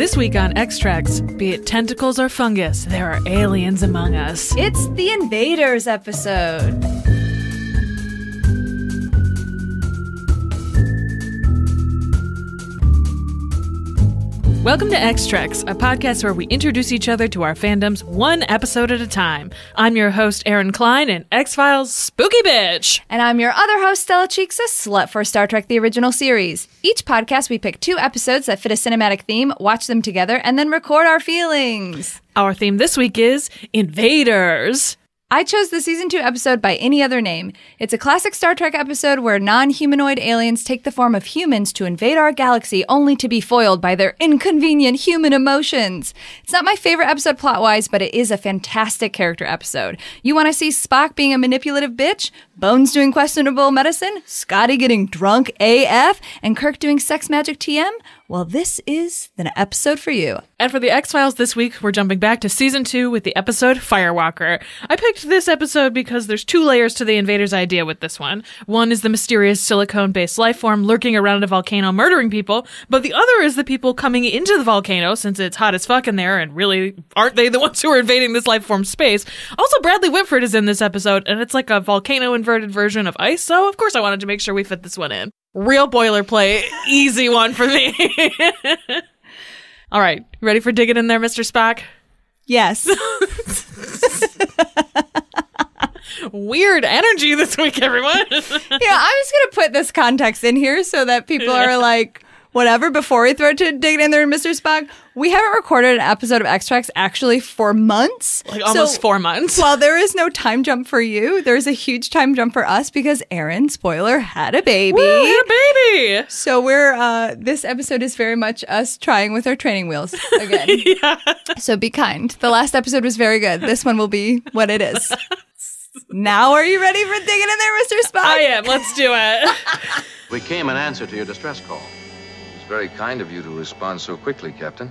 This week on Extracts, be it tentacles or fungus, there are aliens among us. It's the Invaders episode. Welcome to Extracts, a podcast where we introduce each other to our fandoms one episode at a time. I'm your host, Erin Cline, and X-Files spooky bitch. And I'm your other host, Stella Cheeks, a slut for Star Trek the original series. Each podcast, we pick 2 episodes that fit a cinematic theme, watch them together, and then record our feelings. Our theme this week is Invaders. I chose the Season 2 episode by any other name. It's a classic Star Trek episode where non-humanoid aliens take the form of humans to invade our galaxy only to be foiled by their inconvenient human emotions. It's not my favorite episode plot-wise, but it is a fantastic character episode. You want to see Spock being a manipulative bitch, Bones doing questionable medicine, Scotty getting drunk AF, and Kirk doing sex magic TM? Well, this is the episode for you. And for the X-Files this week, we're jumping back to Season 2 with the episode Firewalker. I picked this episode because there's 2 layers to the Invaders idea with this one. One is the mysterious silicone-based life form lurking around a volcano murdering people, but the other is the people coming into the volcano since it's hot as fuck in there, and really, aren't they the ones who are invading this life form space? Also, Bradley Whitford is in this episode, and it's like a volcano-inverted version of ice, so of course I wanted to make sure we fit this one in. Real boilerplate, easy one for me. All right, ready for digging in there, Mr. Spock? Yes. Weird energy this week, everyone. Yeah, I'm just going to put this context in here so that people are like, whatever, before we throw to dig in there, Mr. Spock. We haven't recorded an episode of Extracts actually for months. Like almost 4 months. While there is no time jump for you, there's a huge time jump for us because Erin, spoiler, had a baby. Woo, had a baby. So this episode is very much us trying with our training wheels again. Yeah. So be kind. The last episode was very good. This one will be what it is. Now are you ready for digging in there, Mr. Spock? I am. Let's do it. We came in answer to your distress call. It's very kind of you to respond so quickly, Captain.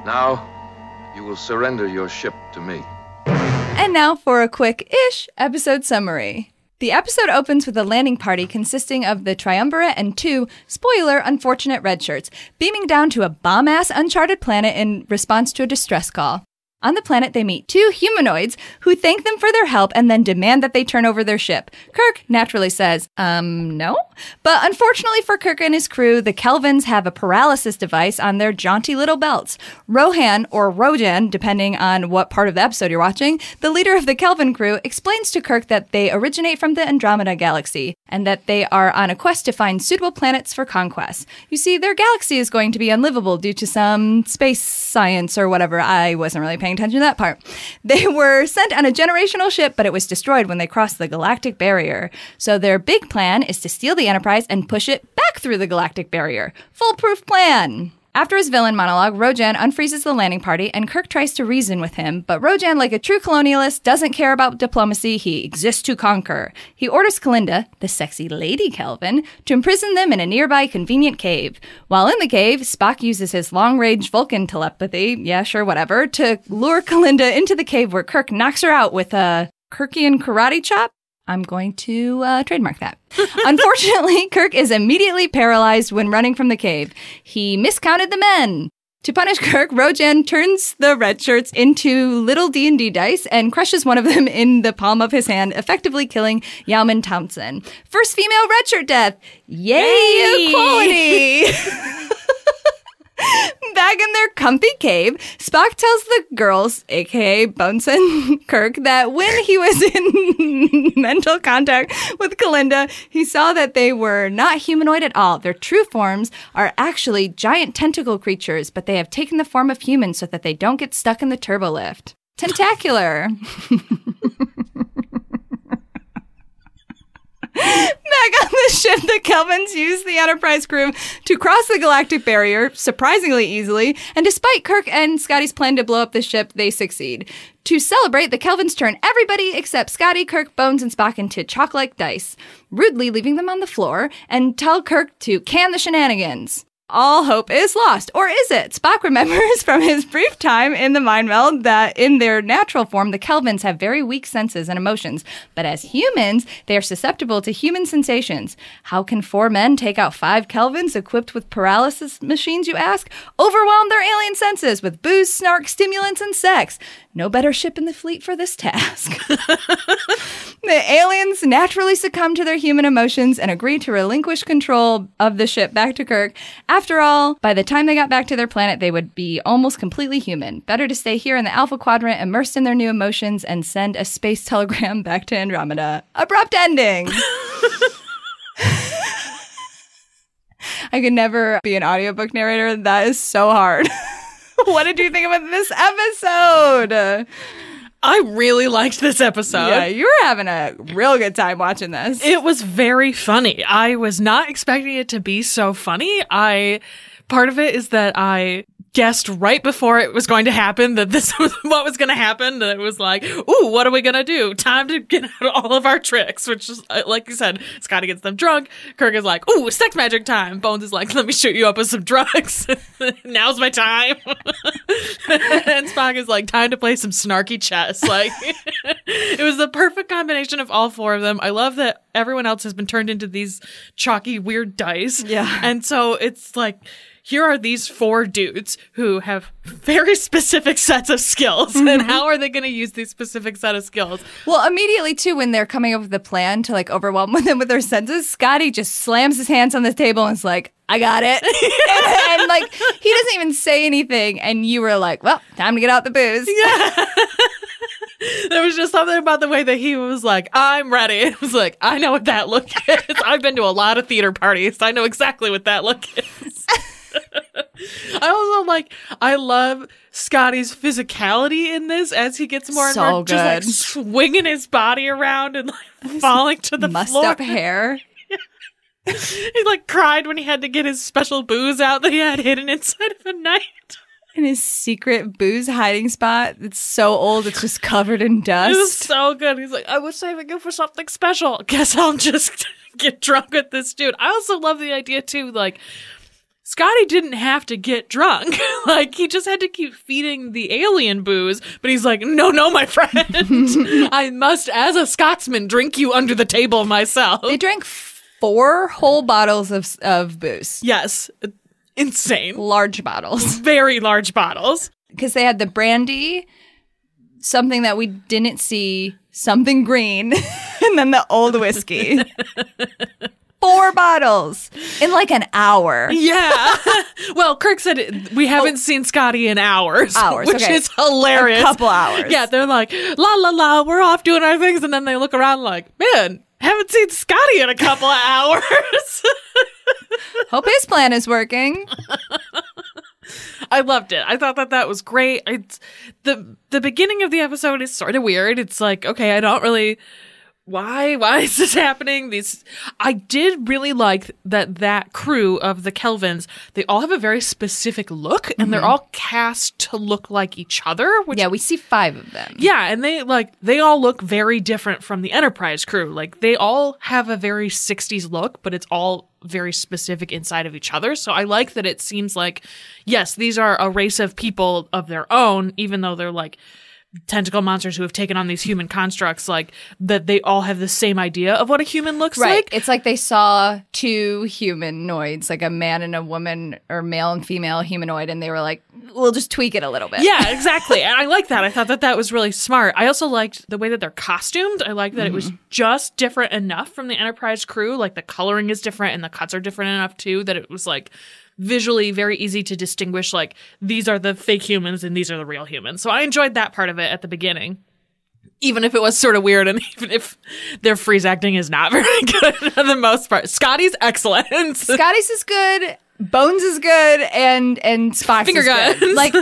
Now, you will surrender your ship to me. And now for a quick-ish episode summary. The episode opens with a landing party consisting of the Triumvirate and 2, spoiler, unfortunate red shirts, beaming down to a bomb-ass uncharted planet in response to a distress call. On the planet, they meet 2 humanoids who thank them for their help and then demand that they turn over their ship. Kirk naturally says, no? But unfortunately for Kirk and his crew, the Kelvins have a paralysis device on their jaunty little belts. Rohan, or Rojan, depending on what part of the episode you're watching, the leader of the Kelvin crew, explains to Kirk that they originate from the Andromeda galaxy and that they are on a quest to find suitable planets for conquest. You see, their galaxy is going to be unlivable due to some space science or whatever. I wasn't really paying attention to that part. They were sent on a generational ship, but it was destroyed when they crossed the galactic barrier. So their big plan is to steal the Enterprise and push it back through the galactic barrier. Foolproof plan! After his villain monologue, Rojan unfreezes the landing party, and Kirk tries to reason with him, but Rojan, like a true colonialist, doesn't care about diplomacy. He exists to conquer. He orders Kalinda, the sexy lady Kelvin, to imprison them in a nearby convenient cave. While in the cave, Spock uses his long-range Vulcan telepathy, yeah, sure, whatever, to lure Kalinda into the cave where Kirk knocks her out with a Kirkian karate chop. I'm going to trademark that. Unfortunately, Kirk is immediately paralyzed when running from the cave. He miscounted the men. To punish Kirk, Rojan turns the red shirts into little D&D dice and crushes one of them in the palm of his hand, effectively killing Yaomin Thompson. First female red shirt death. Yay! Equality! Back in their comfy cave, Spock tells the girls, aka Bones and Kirk, that when he was in mental contact with Kalinda, he saw that they were not humanoid at all. Their true forms are actually giant tentacle creatures, but they have taken the form of humans so that they don't get stuck in the turbolift. Tentacular. Back on the ship, the Kelvins use the Enterprise crew to cross the galactic barrier, surprisingly easily, and despite Kirk and Scotty's plan to blow up the ship, they succeed. To celebrate, the Kelvins turn everybody except Scotty, Kirk, Bones, and Spock into chalk-like dice, rudely leaving them on the floor, and tell Kirk to can the shenanigans. all hope is lost. Or is it? Spock remembers from his brief time in the mind meld that in their natural form, the Kelvins have very weak senses and emotions. But as humans, they are susceptible to human sensations. How can 4 men take out 5 Kelvins equipped with paralysis machines, you ask? Overwhelm their alien senses with booze, snark, stimulants, and sex. No better ship in the fleet for this task. The aliens naturally succumb to their human emotions and agree to relinquish control of the ship back to Kirk. After all, by the time they got back to their planet, they would be almost completely human. Better to stay here in the Alpha Quadrant, immersed in their new emotions, and send a space telegram back to Andromeda. Abrupt ending. I could never be an audiobook narrator. That is so hard. What did you think about this episode? I really liked this episode. Yeah, you were having a real good time watching this. It was very funny. I was not expecting it to be so funny. Part of it is that I guessed right before it was going to happen that this was what was going to happen. That it was like, ooh, what are we going to do? Time to get out all of our tricks, which is, like you said, Scotty gets them drunk. Kirk is like, ooh, sex magic time. Bones is like, let me shoot you up with some drugs. Now's my time. And Spock is like, time to play some snarky chess. Like, it was the perfect combination of all 4 of them. I love that everyone else has been turned into these chalky, weird dice. Yeah. And so it's like, here are these 4 dudes who have very specific sets of skills. And how are they going to use these specific set of skills? Well, immediately, too, when they're coming up with a plan to, like, overwhelm them with their senses, Scotty just slams his hands on the table and is like, I got it. and, like, he doesn't even say anything. And you were like, well, time to get out the booze. Yeah. There was just something about the way that he was like, I'm ready. It was like, I know what that look is. I've been to a lot of theater parties. I know exactly what that look is. I love Scotty's physicality in this as he gets more and So more good. just like swinging his body around and like falling to the Mussed floor. up hair. He like cried when he had to get his special booze out that he had hidden inside of a night. In his secret booze hiding spot that's so old it's just covered in dust. It was so good. He's like, I was saving it for something special. Guess I'll just get drunk with this dude. I also love the idea too, like, Scotty didn't have to get drunk. Like, he just had to keep feeding the alien booze. But he's like, no, my friend. I must, as a Scotsman, drink you under the table myself. They drank 4 whole bottles of booze. Yes. Insane. Large bottles. Very large bottles. Because they had the brandy, something that we didn't see, something green, and then the old whiskey. 4 bottles in like an hour. Yeah. Well, Kirk said we haven't seen Scotty in hours. Which okay. is hilarious. A couple hours. Yeah, they're like, la la la, we're off doing our things. And then they look around like, man, haven't seen Scotty in a couple of hours. Hope his plan is working. I loved it. I thought that was great. It's the beginning of the episode is sort of weird. It's like, okay, I don't really... Why is this happening? I did really like that crew of the Kelvins, they all have a very specific look and they're all cast to look like each other. Yeah, we see 5 of them. Yeah, and they all look very different from the Enterprise crew. Like, they all have a very 60s look, but it's all very specific inside of each other. So I like that it seems like, yes, these are a race of people of their own, even though they're like tentacle monsters who have taken on these human constructs, like that they all have the same idea of what a human looks like. It's like they saw 2 humanoids, like a man and a woman, or male and female humanoid, and they were like, we'll just tweak it a little bit. Yeah, exactly. And I like that. I thought that was really smart. I also liked the way that they're costumed. I like that it was just different enough from the Enterprise crew. Like, the coloring is different and the cuts are different enough too, that it was like visually very easy to distinguish, like, these are the fake humans and these are the real humans. So I enjoyed that part of it at the beginning, even if it was sort of weird and even if their freeze acting is not very good for the most part. Scotty's excellent. Scotty's is good, Bones is good, and Spock's Finger is guns. good. Like,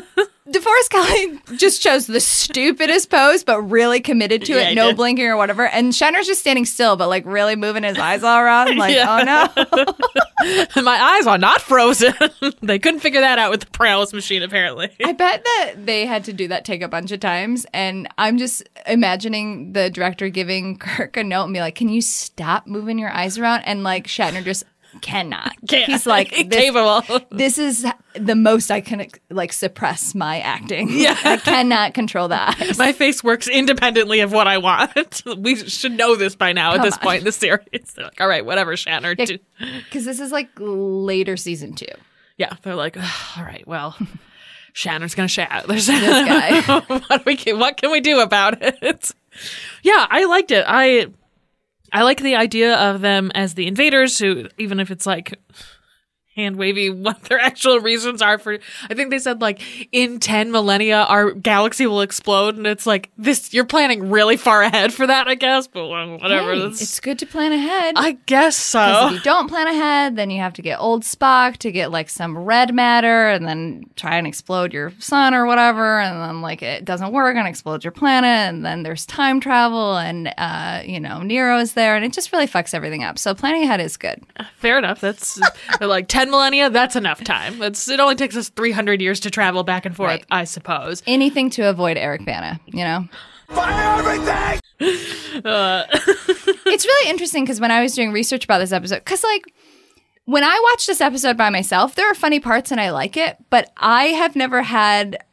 DeForest Kelly just chose the stupidest pose, but really committed to it, no blinking or whatever. And Shatner's just standing still, but like really moving his eyes all around. Like, oh no. My eyes are not frozen. They couldn't figure that out with the paralysis machine, apparently. I bet that they had to do that take a bunch of times. And I'm just imagining the director giving Kirk a note and be like, can you stop moving your eyes around? And like Shatner just cannot. Can't. He's like, Capable. this is the most I can like suppress my acting. Yeah. I cannot control the eyes. My face works independently of what I want. We should know this by now at this point in the series. They're like, all right, whatever, Shatner. Because this is like later season 2. Yeah, they're like, all right, well, Shatner's gonna shat. There's This guy. what can we do about it? Yeah, I liked it. I like the idea of them as the invaders, who, even if it's like hand wavy what their actual reasons are for, I think they said like in 10 millennia our galaxy will explode, and it's like, this, you're planning really far ahead for that, I guess, but whatever. Hey, it's good to plan ahead. I guess so. Because if you don't plan ahead, then you have to get old Spock to get like some red matter and then try and explode your sun or whatever, and then like it doesn't work and explodes your planet, and then there's time travel, and Nero's there, and it just really fucks everything up. So planning ahead is good. Fair enough. That's like 10 millennia, that's enough time. It only takes us 300 years to travel back and forth, right. I suppose. Anything to avoid Eric Bana, Fire everything! It's really interesting because when I was doing research about this episode, because like when I watch this episode by myself, there are funny parts and I like it, but I have never had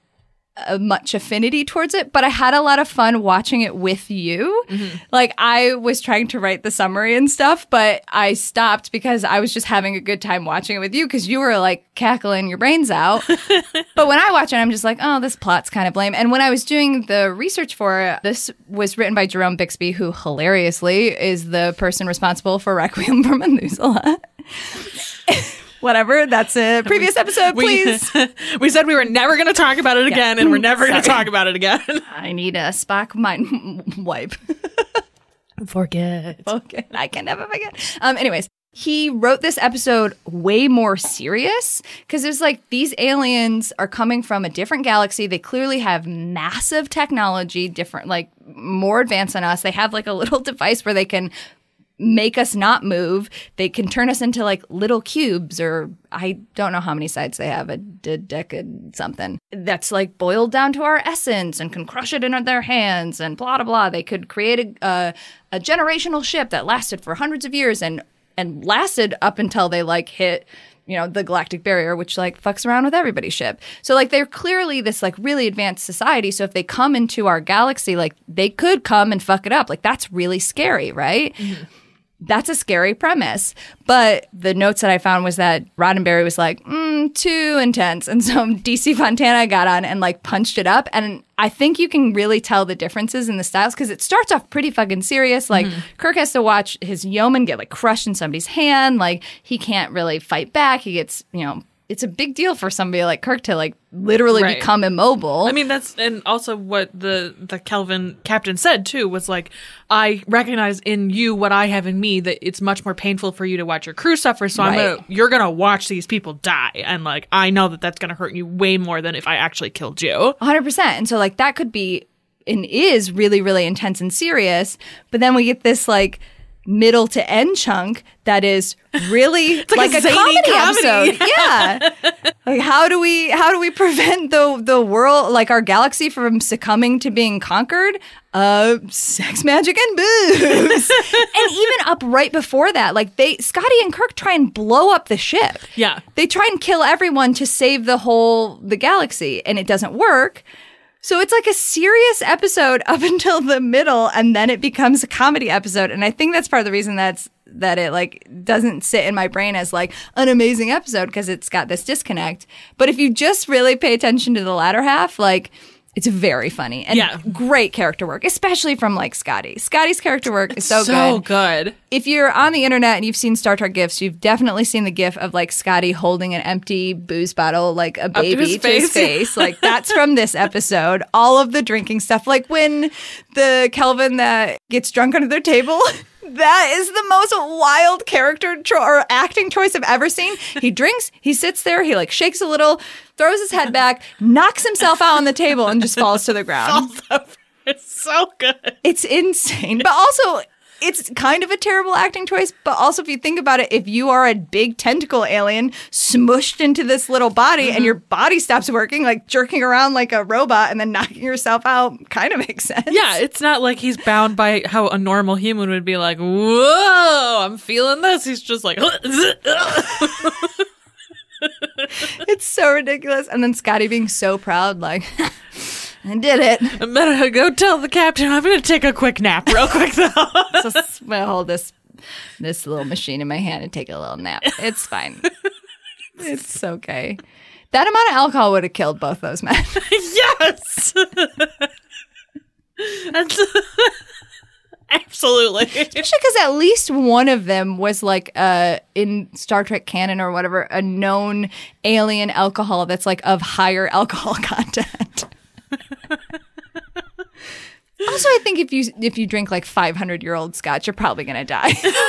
much affinity towards it, but I had a lot of fun watching it with you. Mm-hmm. Like I was trying to write the summary and stuff, but I stopped because I was just having a good time watching it with you because you were like cackling your brains out. But when I watch it, I'm just like, oh, this plot's kind of lame. And when I was doing the research for it, this was written by Jerome Bixby, who hilariously is the person responsible for Requiem for Methuselah. Whatever, that's a previous episode, please. We said we were never going to talk about it again, and we're never going to talk about it again. I need a Spock mind wipe. Forget. I can never forget. Anyways, he wrote this episode way more serious because it's like these aliens are coming from a different galaxy. They clearly have massive technology, different, like more advanced than us. They have like a little device where they can make us not move. They can turn us into like little cubes, or I don't know how many sides they have, a decade something. That's like boiled down to our essence and can crush it in their hands and blah, blah, blah. They could create a generational ship that lasted for hundreds of years and lasted up until they like hit, the galactic barrier, which like fucks around with everybody's ship. So like they're clearly this like really advanced society. So if they come into our galaxy, like they could come and fuck it up. Like that's really scary, right? Mm-hmm. That's a scary premise. But the notes that I found was that Roddenberry was like, too intense. And so DC Fontana got on and like punched it up. And I think you can really tell the differences in the styles because it starts off pretty fucking serious. Like Kirk has to watch his yeoman get like crushed in somebody's hand. Like he can't really fight back. He gets, it's a big deal for somebody like Kirk to like literally become immobile. I mean, that's, and also what the Kelvin captain said too was like, I recognize in you what I have in me, that it's much more painful for you to watch your crew suffer. So you're going to watch these people die. And like, I know that that's going to hurt you way more than if I actually killed you. 100%. And so like that could be and is really, really intense and serious. But then we get this like middle to end chunk that is really like a comedy episode. Yeah. Like how do we prevent the world, like our galaxy, from succumbing to being conquered? Sex, magic, and booze. And even up right before that, like Scotty and Kirk try and blow up the ship. Yeah. They try and kill everyone to save the galaxy, and it doesn't work. So it's like a serious episode up until the middle, and then it becomes a comedy episode. And I think that's part of the reason that it like doesn't sit in my brain as like an amazing episode, because it's got this disconnect. But if you just really pay attention to the latter half, like it's very funny and great character work, especially from like Scotty. Scotty's character work is so good. If you're on the internet and you've seen Star Trek GIFs, you've definitely seen the GIF of like Scotty holding an empty booze bottle, like a baby to his face. Like that's from this episode. All of the drinking stuff, like when the Kelvin that gets drunk under their table. That is the most wild character or acting choice I've ever seen. He drinks, he sits there, he like shakes a little, throws his head back, knocks himself out on the table, and just falls to the ground. It's so good. It's insane. But also, it's kind of a terrible acting choice, but also if you think about it, if you are a big tentacle alien smushed into this little body and your body stops working, like jerking around like a robot and then knocking yourself out, kind of makes sense. Yeah, it's not like he's bound by how a normal human would be like, whoa, I'm feeling this. He's just like, it's so ridiculous. And then Scotty being so proud, like, I did it. I'm gonna go tell the captain I'm gonna take a quick nap real quick though. So I'm gonna hold this little machine in my hand and take a little nap. It's fine. It's okay. That amount of alcohol would have killed both those men. Yes. Absolutely. Especially because at least one of them was like in Star Trek canon or whatever, a known alien alcohol that's like of higher alcohol content. Also, I think if you drink like 500-year-old scotch, you're probably gonna die. There's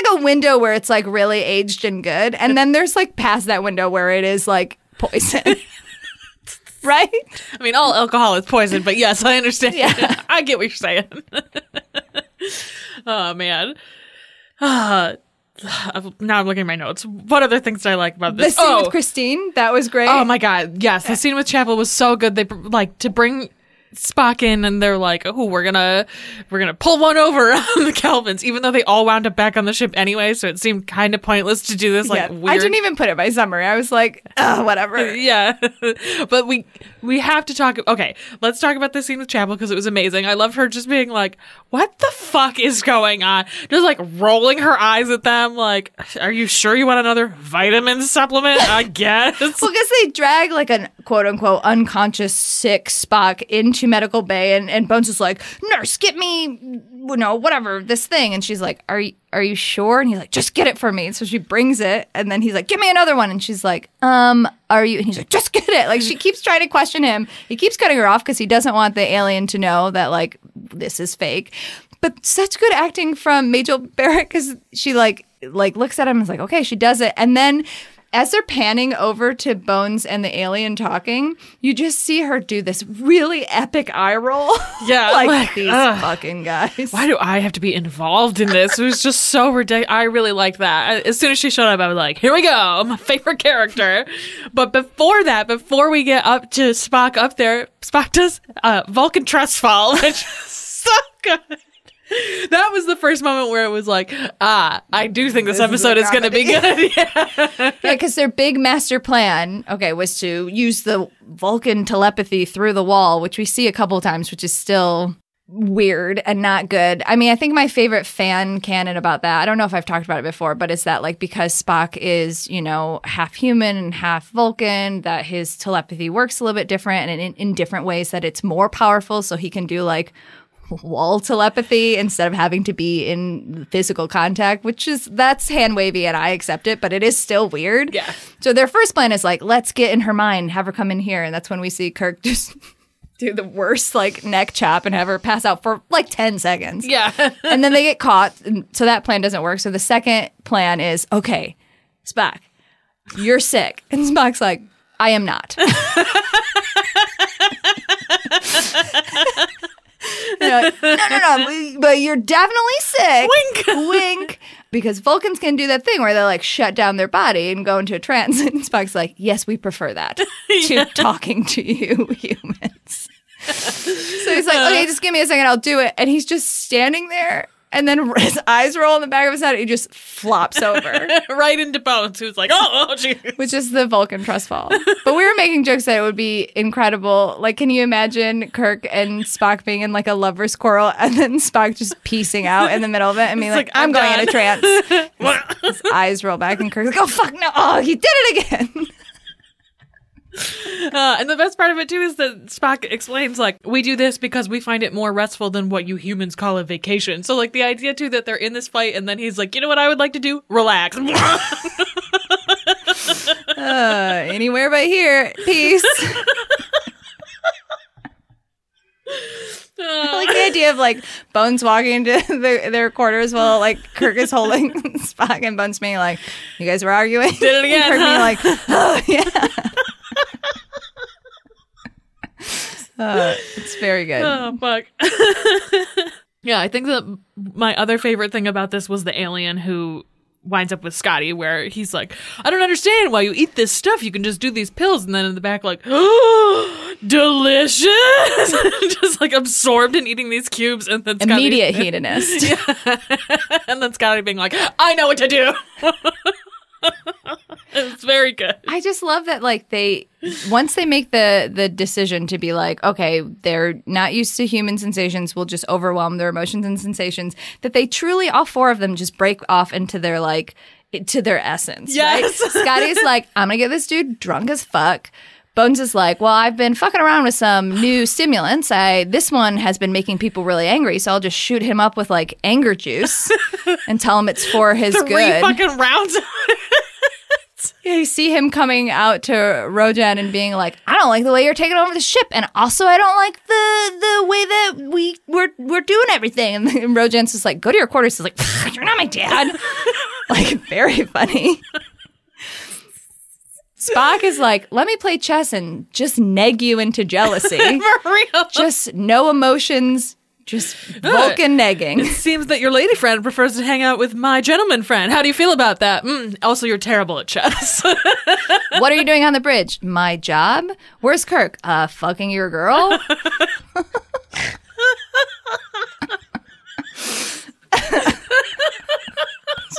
like a window where it's like really aged and good, and then there's like past that window where it is like poison. Right? I mean, all alcohol is poison, but yes, I understand. Yeah. I get what you're saying. Oh, man. Now I'm looking at my notes. What other things did I like about this? The scene with Christine, that was great. Oh, my God. Yes, the scene with Chapel was so good. They, like, to bring Spock in, and they're like, oh, we're gonna pull one over on the Kelvins, even though they all wound up back on the ship anyway, so it seemed kind of pointless to do this weird. I didn't even put it by summary. I was like, whatever. Yeah. But we have to talk. Okay, let's talk about this scene with Chapel because it was amazing. I love her just being like, what the fuck is going on? Just like rolling her eyes at them like, are you sure you want another vitamin supplement? I guess. Well, because they drag like an quote unquote unconscious sick Spock into medical bay and Bones is like, nurse, get me, whatever, this thing. And she's like, are you sure? And he's like, just get it for me. And so she brings it, and then he's like, give me another one. And she's like, are you? And he's like, just get it. Like, she keeps trying to question him. He keeps cutting her off because he doesn't want the alien to know that like this is fake. But such good acting from Majel Barrett because she like looks at him and is like, okay, she does it. And then as they're panning over to Bones and the alien talking, you just see her do this really epic eye roll. Yeah. like these fucking guys. Why do I have to be involved in this? It was just so ridiculous. I really liked that. As soon as she showed up, I was like, here we go. My favorite character. But before we get up to Spock up there, Spock does Vulcan trust fall, which is so good. That was the first moment where it was like, I do think this episode is going to be good. Yeah, because their big master plan, was to use the Vulcan telepathy through the wall, which we see a couple of times, which is still weird and not good. I mean, I think my favorite fan canon about that, I don't know if I've talked about it before, but it's that like because Spock is, half human and half Vulcan, that his telepathy works a little bit different and in different ways, that it's more powerful, so he can do like wall telepathy instead of having to be in physical contact, that's hand wavy and I accept it, but it is still weird. Yeah. So their first plan is like, let's get in her mind, have her come in here. And that's when we see Kirk just do the worst like neck chop and have her pass out for like 10 seconds. Yeah. And then they get caught. And so that plan doesn't work. So the second plan is, okay, Spock, you're sick. And Spock's like, I am not. Like, no, but you're definitely sick. Wink. Wink. Because Vulcans can do that thing where they like shut down their body and go into a trance. And Spock's like, yes, we prefer that to talking to you humans. So he's like, okay, just give me a second, I'll do it. And he's just standing there. And then his eyes roll in the back of his head. And he just flops over. Right into Bones, who's like, oh, jeez. Which is the Vulcan trust fall. But we were making jokes that it would be incredible. Like, can you imagine Kirk and Spock being in like a lover's quarrel and then Spock just piecing out in the middle of it and being like, I'm going in a trance. His eyes roll back and Kirk's like, oh, fuck, no. Oh, he did it again. And the best part of it too is that Spock explains like, we do this because we find it more restful than what you humans call a vacation. So like the idea too that they're in this fight and then he's like, you know what I would like to do? Relax. Anywhere but here. Peace. I like the idea of like Bones walking into their quarters while like Kirk is holding Spock and Bones being like, you guys were arguing? Did it again, Kirk being like, oh yeah. It's very good. Oh, fuck. Yeah, I think that my other favorite thing about this was the alien who winds up with Scotty, where he's like, I don't understand why you eat this stuff. You can just do these pills. And then in the back, like, oh, delicious. Just like absorbed in eating these cubes. And then Scotty, immediate hedonist. Yeah. And then Scotty being like, I know what to do. It's very good. I just love that, like, once they make the decision to be like, okay, they're not used to human sensations, we'll just overwhelm their emotions and sensations, that they truly, all four of them, just break off into their, like, to their essence. Yes. Right? Scotty's like, I'm gonna get this dude drunk as fuck. Bones is like, well, I've been fucking around with some new stimulants. This one has been making people really angry, so I'll just shoot him up with, like, anger juice and tell him it's for his good. 3 fucking rounds. Yeah, you see him coming out to Rojan and being like, I don't like the way you're taking over the ship, and also I don't like the way that we're doing everything. And Rojan's just like, go to your quarters. He's like, you're not my dad. Like, very funny. Spock is like, let me play chess and just neg you into jealousy. For real. Just no emotions. Just Vulcan negging. It seems that your lady friend prefers to hang out with my gentleman friend. How do you feel about that? Also, you're terrible at chess. What are you doing on the bridge? My job? Where's Kirk? Fucking your girl?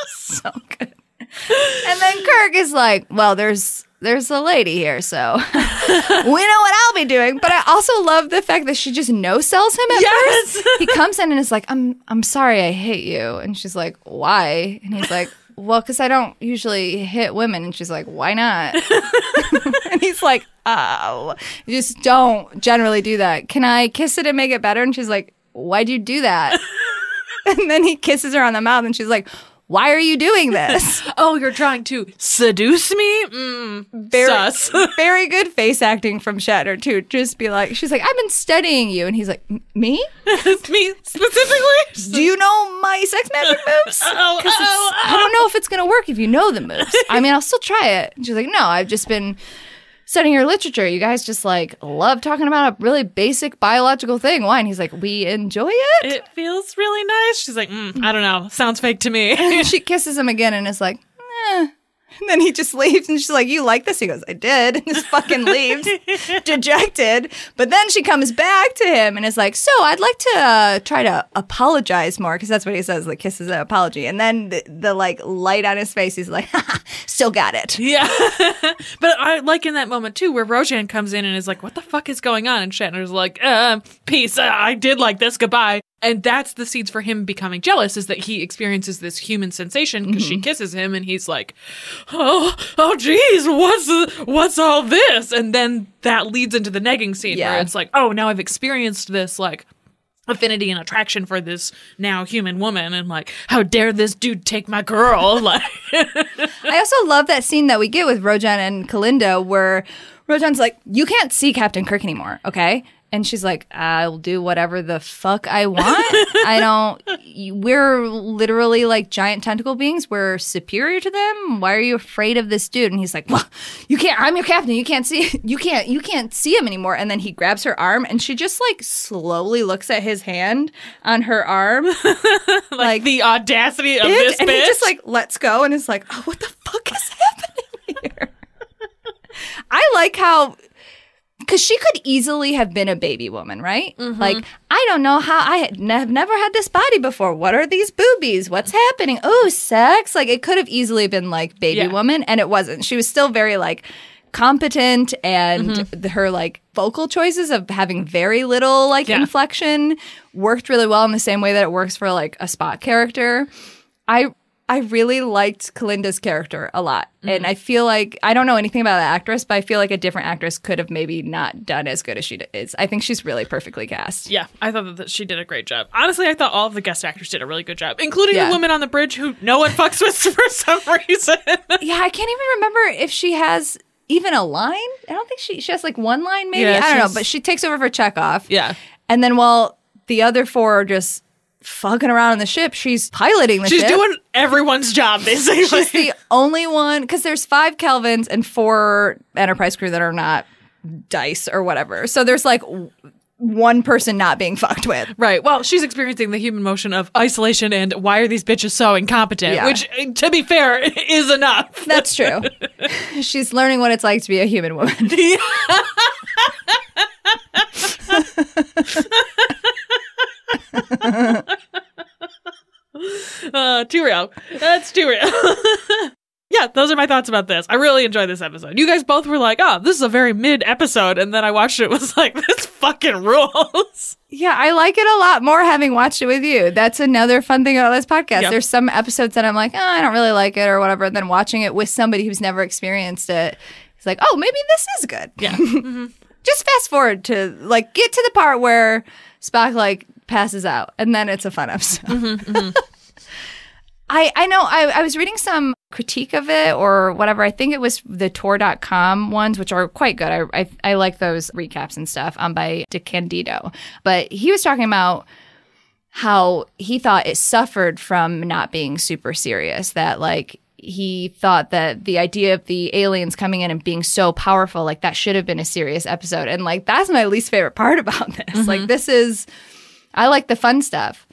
So good. And then Kirk is like, well, there's a lady here, so we know what I'll be doing. But I also love the fact that she just no-sells him at first. He comes in and is like, I'm sorry I hit you. And she's like, why? And he's like, well, because I don't usually hit women. And she's like, why not? And he's like, oh, you just don't generally do that. Can I kiss it and make it better? And she's like, why'd you do that? And then he kisses her on the mouth and she's like, why are you doing this? Oh, you're trying to seduce me? Sus. Very good face acting from Shatner, too. Just be like, she's like, I've been studying you. And he's like, me? Me specifically? Do you know my sex magic moves? I don't know if it's going to work if you know the moves. I mean, I'll still try it. And she's like, no, I've just been studying your literature. You guys just, like, love talking about a really basic biological thing. Why? And he's like, we enjoy it? It feels really nice. She's like, I don't know. Sounds fake to me. And she kisses him again and is like, eh. And then he just leaves and she's like, you like this? He goes, I did. And just fucking leaves, dejected. But then she comes back to him and is like, so I'd like to try to apologize more. Because that's what he says, like, kisses an apology. And then the like light on his face, he's like, still got it. Yeah. But I like in that moment, too, where Rojan comes in and is like, what the fuck is going on? And Shatner's like, peace. I did like this. Goodbye. And that's the seeds for him becoming jealous, is that he experiences this human sensation because she kisses him and he's like, oh geez, what's all this? And then that leads into the negging scene where it's like, oh, now I've experienced this like affinity and attraction for this now human woman, and like, how dare this dude take my girl? Like, I also love that scene that we get with Rojan and Kalinda where Rojan's like, you can't see Captain Kirk anymore, okay? And she's like, I'll do whatever the fuck I want. We're literally like giant tentacle beings. We're superior to them. Why are you afraid of this dude? And he's like, well, you can't, I'm your captain. You can't see him anymore. And then he grabs her arm and she just like slowly looks at his hand on her arm. like the audacity of this bitch. And he just like lets go and is like, oh, what the fuck is happening here? I like how, because she could easily have been a baby woman, right? Mm-hmm. Like, I don't know how, have never had this body before. What are these boobies? What's happening? Oh, sex? Like, it could have easily been, like, baby woman, and it wasn't. She was still very, like, competent, and her, like, vocal choices of having very little, like, inflection worked really well in the same way that it works for, like, a Spock character. I really liked Kalinda's character a lot. Mm-hmm. And I feel like, I don't know anything about the actress, but I feel like a different actress could have maybe not done as good as she is. I think she's really perfectly cast. Yeah, I thought that she did a great job. Honestly, I thought all of the guest actors did a really good job, including the woman on the bridge who no one fucks with for some reason. Yeah, I can't even remember if she has even a line. I don't think she has like one line maybe. Yeah, I don't know, but she takes over for Chekhov. Yeah. And then while the other four are just fucking around on the ship, she's piloting the ship. She's doing everyone's job, basically. She's the only one, because there's 5 Kelvins and 4 Enterprise crew that are not dice or whatever. So there's like one person not being fucked with. Right. Well, she's experiencing the human motion of isolation and why are these bitches so incompetent? Yeah. Which, to be fair, is enough. That's true. She's learning what it's like to be a human woman. Too real. That's too real. Yeah, those are my thoughts about this. I really enjoyed this episode. You guys both were like, oh, this is a very mid episode. And then I watched it, was like, this fucking rules. Yeah, I like it a lot more having watched it with you. That's another fun thing about this podcast. Yep. There's some episodes that I'm like, oh, I don't really like it or whatever. And then watching it with somebody who's never experienced it, it's like, oh, maybe this is good. Yeah. Mm-hmm. Just fast forward to, like, get to the part where Spock, like, passes out. And then it's a fun episode. Mm-hmm, mm-hmm. I know I was reading some critique of it or whatever. I think it was the Tor.com ones, which are quite good. I like those recaps and stuff by De Candido. But he was talking about how he thought it suffered from not being super serious, that like he thought that the idea of the aliens coming in and being so powerful, like that should have been a serious episode. And like that's my least favorite part about this. Mm-hmm. Like I like the fun stuff.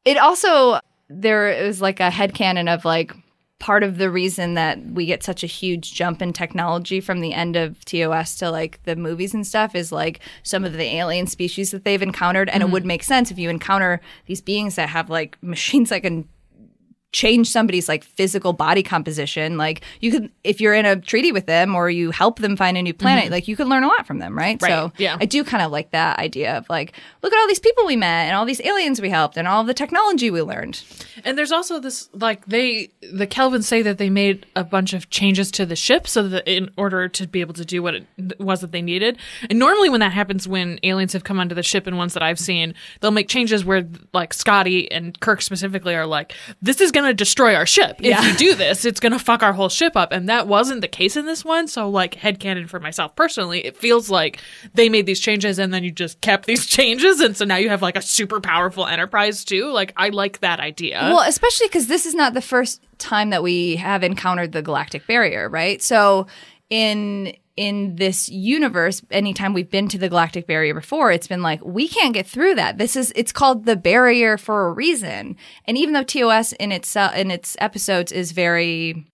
It also... There is like a headcanon of like part of the reason that we get such a huge jump in technology from the end of TOS to like the movies and stuff is like some of the alien species that they've encountered. And it would make sense if you encounter these beings that have like machines that can change somebody's like physical body composition. Like you could, if you're in a treaty with them or you help them find a new planet, like you could learn a lot from them, right? So yeah. I do kind of like that idea of like, look at all these people we met and all these aliens we helped and all the technology we learned. And there's also this, like the Kelvins say that they made a bunch of changes to the ship so that in order to be able to do what it was that they needed. And normally when that happens, when aliens have come onto the ship and ones that I've seen, they'll make changes where like Scotty and Kirk specifically are like, this is going to destroy our ship. If you do this, it's going to fuck our whole ship up. And that wasn't the case in this one. So like headcanon for myself personally, it feels like they made these changes and then you just kept these changes. And so now you have like a super powerful Enterprise too. Like I like that idea. Well, especially because this is not the first time that we have encountered the galactic barrier, right? So in this universe, anytime we've been to the galactic barrier before, it's been like, we can't get through that. It's called the barrier for a reason. And even though TOS in its episodes is very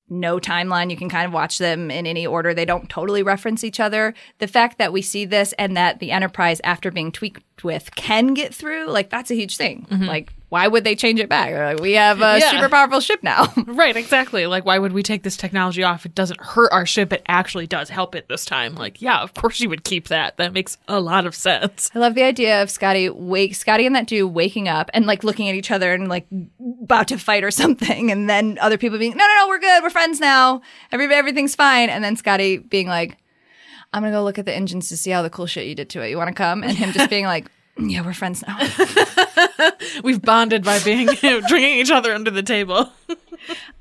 no timeline, you can kind of watch them in any order. They don't totally reference each other. The fact that we see this and that the Enterprise, after being tweaked with, can get through, like that's a huge thing. Mm-hmm. Like, why would they change it back? Like, we have a super powerful ship now. Right, exactly. Like, why would we take this technology off? It doesn't hurt our ship. It actually does help it this time. Like, yeah, of course you would keep that. That makes a lot of sense. I love the idea of Scotty and that dude waking up and like looking at each other and like about to fight or something. And then other people being, no, we're good. We're friends now. Everything's fine. And then Scotty being like, I'm going to go look at the engines to see all the cool shit you did to it. You want to come? And him just being like, yeah, we're friends now. We've bonded by being drinking each other under the table.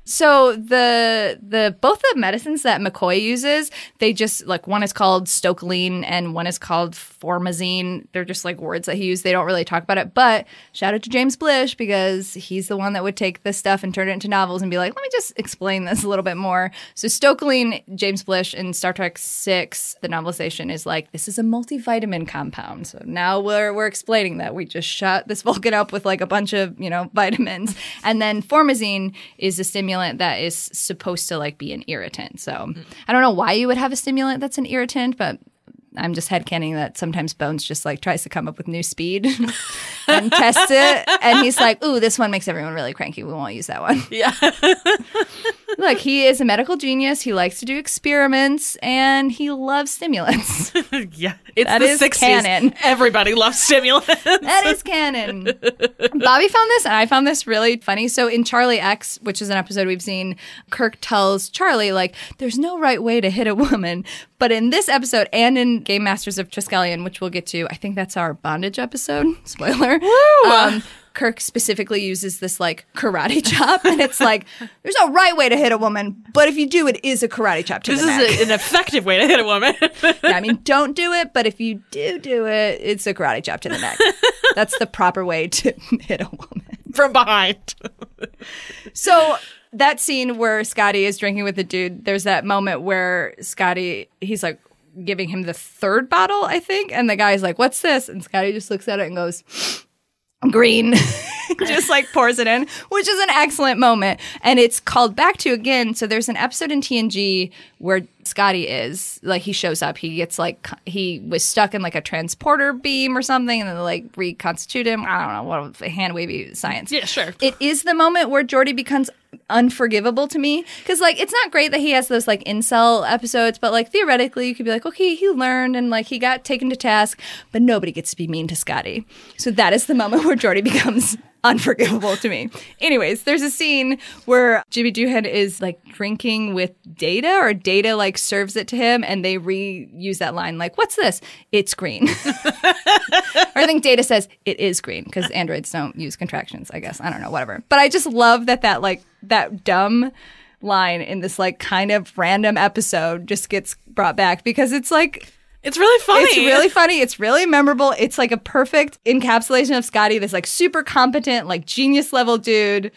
So the both the medicines that McCoy uses, they just like one is called stokeline and one is called formazine. They're just like words that he used. They don't really talk about it. But shout out to James Blish because he's the one that would take this stuff and turn it into novels and be like, let me just explain this a little bit more. So stokeline, James Blish in Star Trek VI, the novelization is like, this is a multivitamin compound. So now we're explaining that we just shot this Vulcan up with like a bunch of, vitamins. And then formazine is a stimulant that is supposed to like be an irritant. So I don't know why you would have a stimulant that's an irritant, but I'm just headcaning that sometimes Bones just like tries to come up with new speed and tests it. And he's like, ooh, this one makes everyone really cranky. We won't use that one. Yeah. Look, he is a medical genius. He likes to do experiments and he loves stimulants. Yeah. It's that the is 60s. Canon. Everybody loves stimulants. That is canon. Bobby found this and I found this really funny. So in Charlie X, which is an episode we've seen, Kirk tells Charlie, like, there's no right way to hit a woman. But in this episode and in Game Masters of Triskelion, which we'll get to, I think that's our bondage episode. Spoiler. Kirk specifically uses this like karate chop, and it's like, there's no right way to hit a woman, but if you do, it is a karate chop to the neck. This is an effective way to hit a woman. Yeah, I mean, don't do it, but if you do it, it's a karate chop to the neck. That's the proper way to hit a woman. From behind. So that scene where Scotty is drinking with the dude, there's that moment where Scotty, he's like, giving him the third bottle, I think. And the guy's like, what's this? And Scotty just looks at it and goes, green. Just like pours it in, which is an excellent moment. And it's called back to again. So there's an episode in TNG where Scotty is like, he shows up. He gets like, he was stuck in like a transporter beam or something, and then they like reconstitute him. I don't know, what hand wavy science. Yeah, sure. It is the moment where Geordi becomes unforgivable to me, because like it's not great that he has those like incel episodes, but like theoretically you could be like, okay, he learned and like he got taken to task, but nobody gets to be mean to Scotty. So that is the moment where Geordi becomes unforgivable to me. Anyways, there's a scene where Jimmy Doohan is like drinking with Data, or Data like serves it to him, and they reuse that line like, what's this? It's green. Or I think Data says it is green, because androids don't use contractions, I guess. I don't know, whatever. But I just love that like that dumb line in this like kind of random episode just gets brought back, because it's like, it's really funny. It's really funny. It's really memorable. It's like a perfect encapsulation of Scotty, this like super competent, like genius level dude,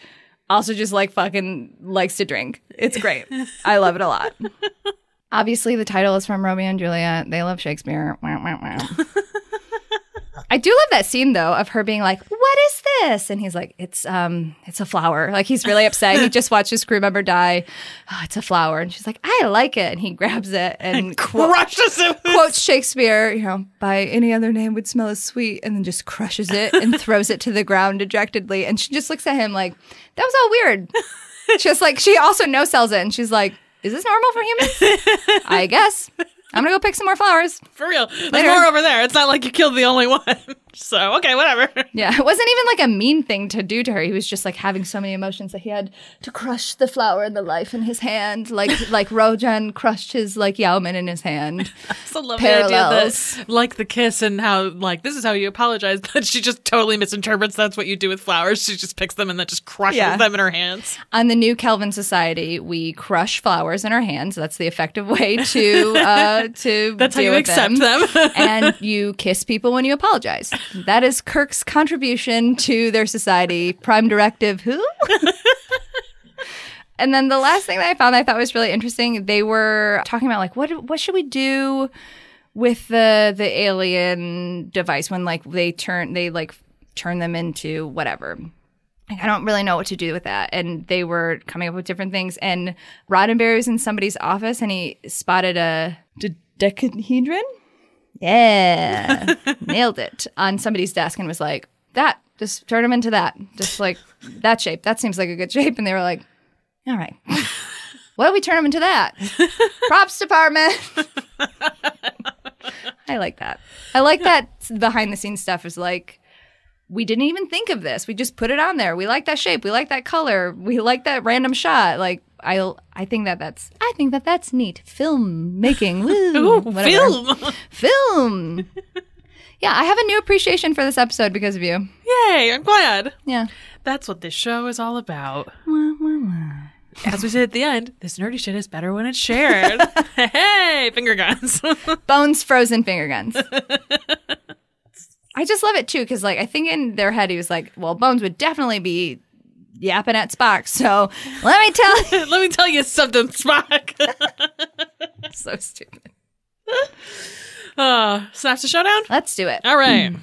also just like fucking likes to drink. It's great. I love it a lot. Obviously, the title is from Romeo and Juliet. They love Shakespeare. I do love that scene though of her being like, "What is this?" And he's like, "It's a flower." Like he's really upset. He just watched his crew member die. "Oh, it's a flower." And she's like, "I like it." And he grabs it and crushes it. Quotes Shakespeare, "By any other name would smell as sweet," and then just crushes it and throws it to the ground dejectedly. And she just looks at him like, that was all weird. Just like, she also no-sells it. And she's like, is this normal for humans? I guess. I'm gonna go pick some more flowers. For real. There's more over there. It's not like you killed the only one. So, okay, whatever. Yeah, it wasn't even like a mean thing to do to her. He was just like having so many emotions that he had to crush the flower and the life in his hand. Like Rojan crushed his like Yaoman in his hand. I also love the idea that, like the kiss and how, like, this is how you apologize, but she just totally misinterprets that's what you do with flowers. She just picks them and then just crushes them in her hands. On the new Kelvin Society, we crush flowers in our hands. That's the effective way to that's how you accept them. And you kiss people when you apologize. That is Kirk's contribution to their society. Prime Directive, who? And then the last thing that I found that I thought was really interesting, they were talking about like, what should we do with the alien device when like they turn them into whatever. I don't really know what to do with that. And they were coming up with different things. And Roddenberry was in somebody's office and he spotted a dodecahedron. Yeah. Nailed it. On somebody's desk and was like, that, just turn them into that. Just like that shape. That seems like a good shape. And they were like, all right. Why don't we turn them into that? Props department. I like that. I like that behind the scenes stuff is like, we didn't even think of this. We just put it on there. We like that shape. We like that color. We like that random shot. Like I think that's neat. Film making. Woo. Ooh, film. Yeah, I have a new appreciation for this episode because of you. Yay, I'm glad. Yeah. That's what this show is all about. As we said at the end, this nerdy shit is better when it's shared. Hey, finger guns. Bones frozen finger guns. I just love it too, because like I think in their head he was like, well, Bones would definitely be yapping at Spock. So let me tell you something, Spock. So stupid. Snaps to showdown? Let's do it. All right.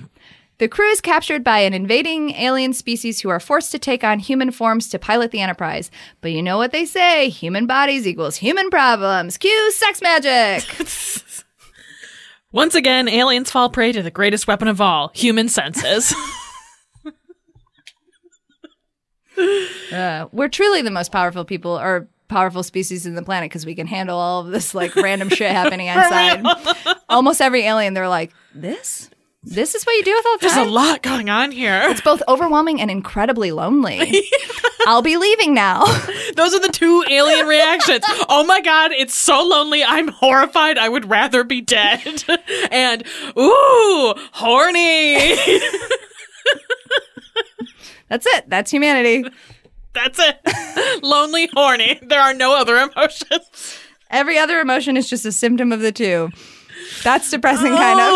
The crew is captured by an invading alien species who are forced to take on human forms to pilot the Enterprise. But you know what they say, human bodies equals human problems. Cue sex magic. Once again, aliens fall prey to the greatest weapon of all, human senses. We're truly the most powerful people or powerful species in the planet because we can handle all of this like random shit happening outside. Almost every alien, they're like, this is what you do with all the time? There's a lot going on here. It's both overwhelming and incredibly lonely. I'll be leaving now. Those are the two alien reactions. Oh my God, it's so lonely. I'm horrified. I would rather be dead. And, ooh, horny. That's it. That's humanity. That's it. Lonely, horny. There are no other emotions. Every other emotion is just a symptom of the two. That's depressing, kind of.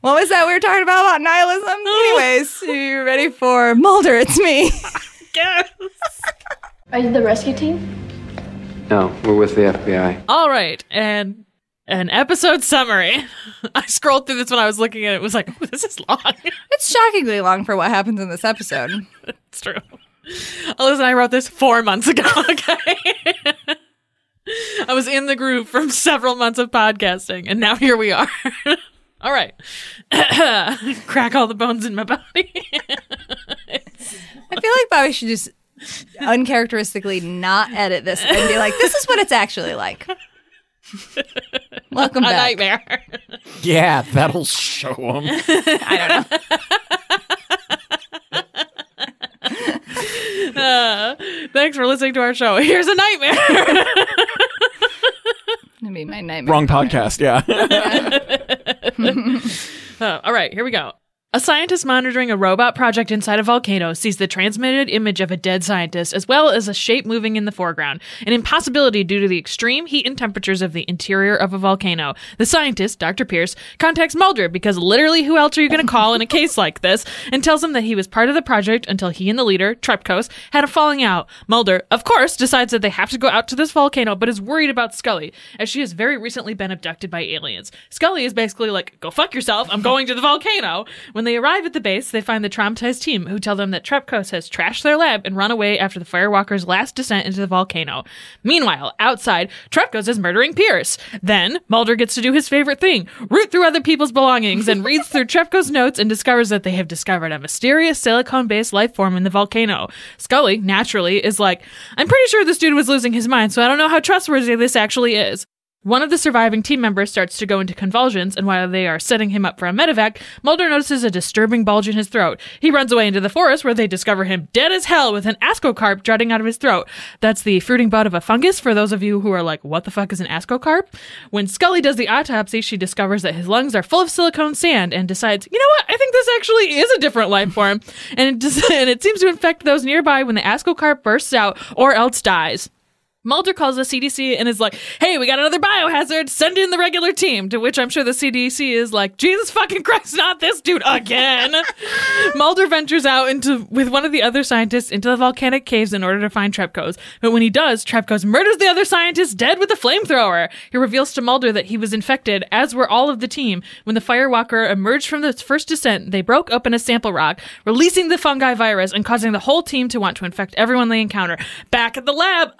What was that we were talking about nihilism? Anyways, you ready for Mulder? It's me. Yes. Are you the rescue team? No, we're with the FBI. All right. And An episode summary. I scrolled through this when I was looking at it. It was like, oh, this is long. It's shockingly long for what happens in this episode. It's true. Alyssa and I wrote this 4 months ago, okay? I was in the groove from several months of podcasting, and now here we are. All right. Crack all the bones in my body. I feel like Bobby should just uncharacteristically not edit this and be like, this is what it's actually like. Welcome back. A nightmare. Yeah, that'll show them. I don't know. Thanks for listening to our show. Here's a nightmare. Gonna be my nightmare. Wrong podcast, yeah. All right, here we go. A scientist monitoring a robot project inside a volcano sees the transmitted image of a dead scientist as well as a shape moving in the foreground, an impossibility due to the extreme heat and temperatures of the interior of a volcano. The scientist, Dr. Pierce, contacts Mulder because literally who else are you going to call in a case like this, and tells him that he was part of the project until he and the leader, Trepkos, had a falling out. Mulder, of course, decides that they have to go out to this volcano but is worried about Scully, as she has very recently been abducted by aliens. Scully is basically like, go fuck yourself, I'm going to the volcano. When they arrive at the base, they find the traumatized team, who tell them that Trepkos has trashed their lab and run away after the Firewalker's last descent into the volcano. Meanwhile, outside, Trepkos is murdering Pierce. Then, Mulder gets to do his favorite thing, root through other people's belongings, and reads through Trepkos' notes and discovers that they have discovered a mysterious silicone-based life form in the volcano. Scully, naturally, is like, I'm pretty sure this dude was losing his mind, so I don't know how trustworthy this actually is. One of the surviving team members starts to go into convulsions, and while they are setting him up for a medevac, Mulder notices a disturbing bulge in his throat. He runs away into the forest, where they discover him dead as hell with an ascocarp jutting out of his throat. That's the fruiting bud of a fungus, for those of you who are like, what the fuck is an ascocarp? When Scully does the autopsy, she discovers that his lungs are full of silicone sand and decides, you know what, I think this actually is a different life form. And it seems to infect those nearby when the ascocarp bursts out or else dies. Mulder calls the CDC and is like, hey, we got another biohazard, send in the regular team, to which I'm sure the CDC is like, Jesus fucking Christ, not this dude again. Mulder ventures out with one of the other scientists into the volcanic caves in order to find Trepkos, but when he does, Trepkos murders the other scientist dead with a flamethrower. He reveals to Mulder that he was infected, as were all of the team. When the Firewalker emerged from the first descent, they broke open a sample rock, releasing the fungi virus and causing the whole team to want to infect everyone they encounter. Back at the lab,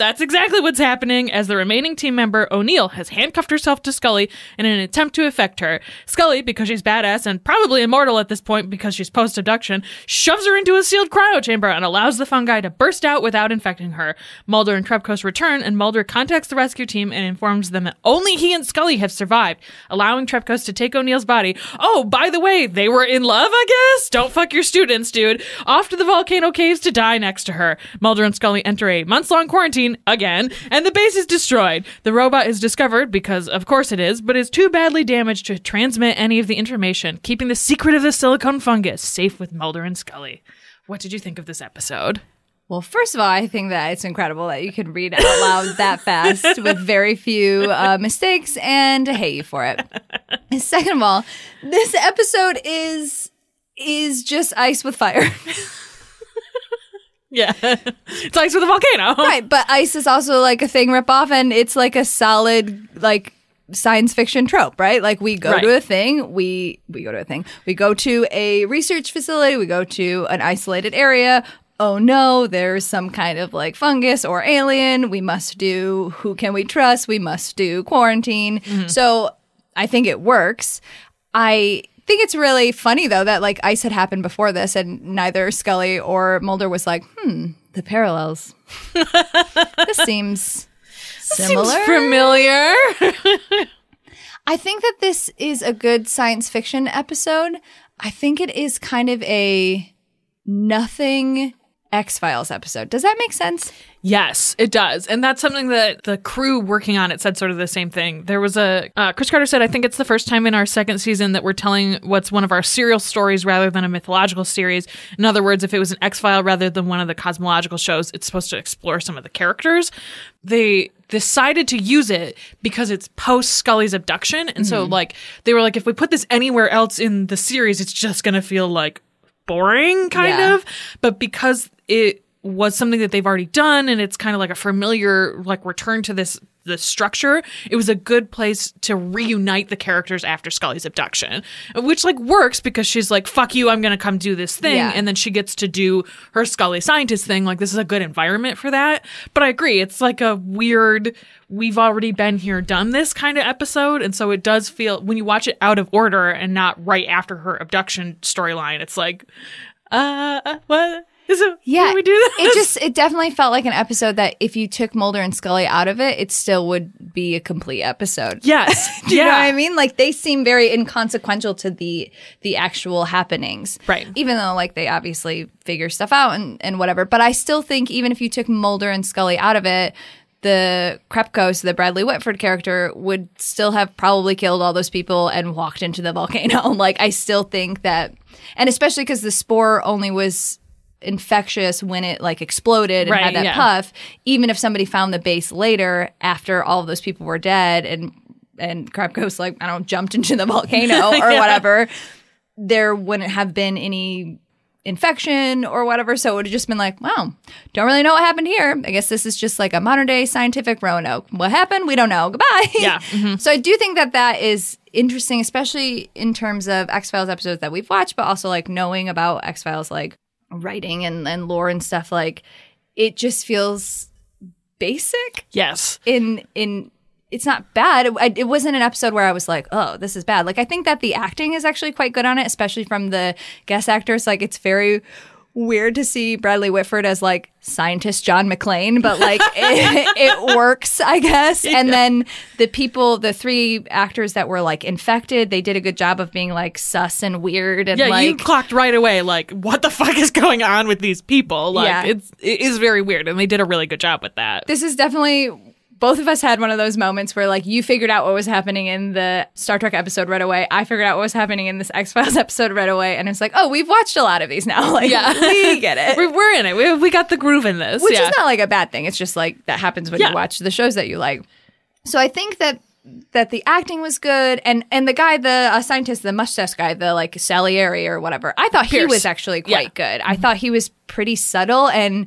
that's exactly what's happening, as the remaining team member, O'Neill, has handcuffed herself to Scully in an attempt to affect her. Scully, because she's badass and probably immortal at this point because she's post-abduction, shoves her into a sealed cryo chamber and allows the fungi to burst out without infecting her. Mulder and Trepkos return, and Mulder contacts the rescue team and informs them that only he and Scully have survived, allowing Trepkos to take O'Neill's body. Oh, by the way, they were in love, I guess? Don't fuck your students, dude. Off to the volcano caves to die next to her. Mulder and Scully enter a months-long quarantine again, and the base is destroyed. The robot is discovered, because of course it is, but is too badly damaged to transmit any of the information, keeping the secret of the silicone fungus safe with Mulder and Scully. What did you think of this episode? Well, first of all, I think that it's incredible that you can read out loud that fast with very few mistakes, and I hate you for it. And second of all, this episode is just ice with fire. Yeah. It's ice with a volcano. Right, but ice is also like a thing ripoff, and it's like a solid like science fiction trope, right? Like we go to a thing, we go to a thing. We go to a research facility, we go to an isolated area. Oh no, there's some kind of like fungus or alien. We must do who can we trust? We must do quarantine. Mm-hmm. So I think it works. I think it's really funny though that like ice had happened before this, and neither Scully or Mulder was like, the parallels. This seems similar. Seems familiar. I think that this is a good science fiction episode. I think it is kind of a nothing X-Files episode. Does that make sense? Yes, it does. And that's something that the crew working on it said sort of the same thing. There was Chris Carter said, I think it's the first time in our second season that we're telling what's one of our serial stories rather than a mythological series. In other words, if it was an X-File rather than one of the cosmological shows, it's supposed to explore some of the characters. They decided to use it because it's post Scully's abduction. And so like, they were like, if we put this anywhere else in the series, it's just going to feel like boring kind of. But because it was something that they've already done and it's kind of like a familiar like return to this the structure, it was a good place to reunite the characters after Scully's abduction, which like works because she's like, fuck you, I'm gonna come do this thing, and then she gets to do her Scully scientist thing. Like, this is a good environment for that. But I agree, it's like a weird, we've already been here, done this kind of episode, and so it does feel, when you watch it out of order and not right after her abduction storyline, it's like, what? What do we do this? It definitely felt like an episode that if you took Mulder and Scully out of it, it still would be a complete episode. Yes. Do you know what I mean? Like, they seem very inconsequential to the actual happenings. Right. Even though, like, they obviously figure stuff out and whatever. But I still think even if you took Mulder and Scully out of it, the Krepkos, the Bradley Whitford character, would still have probably killed all those people and walked into the volcano. Like, I still think that, and especially because the spore only was infectious when it like exploded and had that puff. Even if somebody found the base later after all of those people were dead and Krepkos like, I don't know, jumped into the volcano or whatever, there wouldn't have been any infection or whatever. So it would have just been like, wow, don't really know what happened here. I guess this is just like a modern day scientific Roanoke. What happened? We don't know. Goodbye. Yeah. Mm-hmm. So I do think that is interesting, especially in terms of X-Files episodes that we've watched, but also like knowing about X-Files like writing and lore and stuff. Like, it just feels basic. Yes. In it's not bad. It wasn't an episode where I was like, oh, this is bad. Like, I think that the acting is actually quite good on it, especially from the guest actors. Like, it's very weird to see Bradley Whitford as like scientist John McClane, but like it works, I guess. Yeah. And then the three actors that were like infected, they did a good job of being like sus and weird. And like, you clocked right away, like, what the fuck is going on with these people? Like, it is very weird, and they did a really good job with that. This is definitely, both of us had one of those moments where like you figured out what was happening in the Star Trek episode right away. I figured out what was happening in this X-Files episode right away. And it's like, oh, we've watched a lot of these now. Like, we get it. We're in it. We got the groove in this. Which is not like a bad thing. It's just like that happens when you watch the shows that you like. So I think that the acting was good. And the guy, the scientist, the mustache guy, the like Salieri or whatever, I thought he was actually quite good. I thought he was pretty subtle, and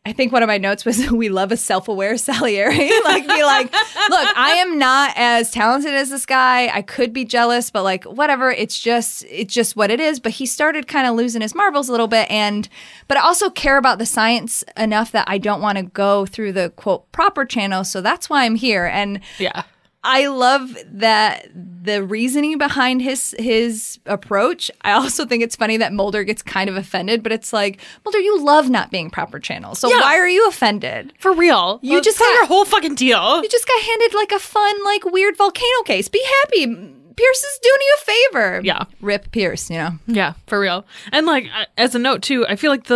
I think one of my notes was, we love a self-aware Salieri. Like, be like, look, I am not as talented as this guy. I could be jealous, but like, whatever. It's just what it is. But he started kind of losing his marbles a little bit. But I also care about the science enough that I don't want to go through the quote proper channel. So that's why I'm here. And I love that the reasoning behind his approach. I also think it's funny that Mulder gets kind of offended, but it's like, Mulder, you love not being proper channel. So why are you offended? For real. You just got your whole fucking deal. You just got handed like a fun, like weird volcano case. Be happy. Pierce is doing you a favor. Yeah. Rip Pierce, you know? Yeah, for real. And like, as a note too, I feel like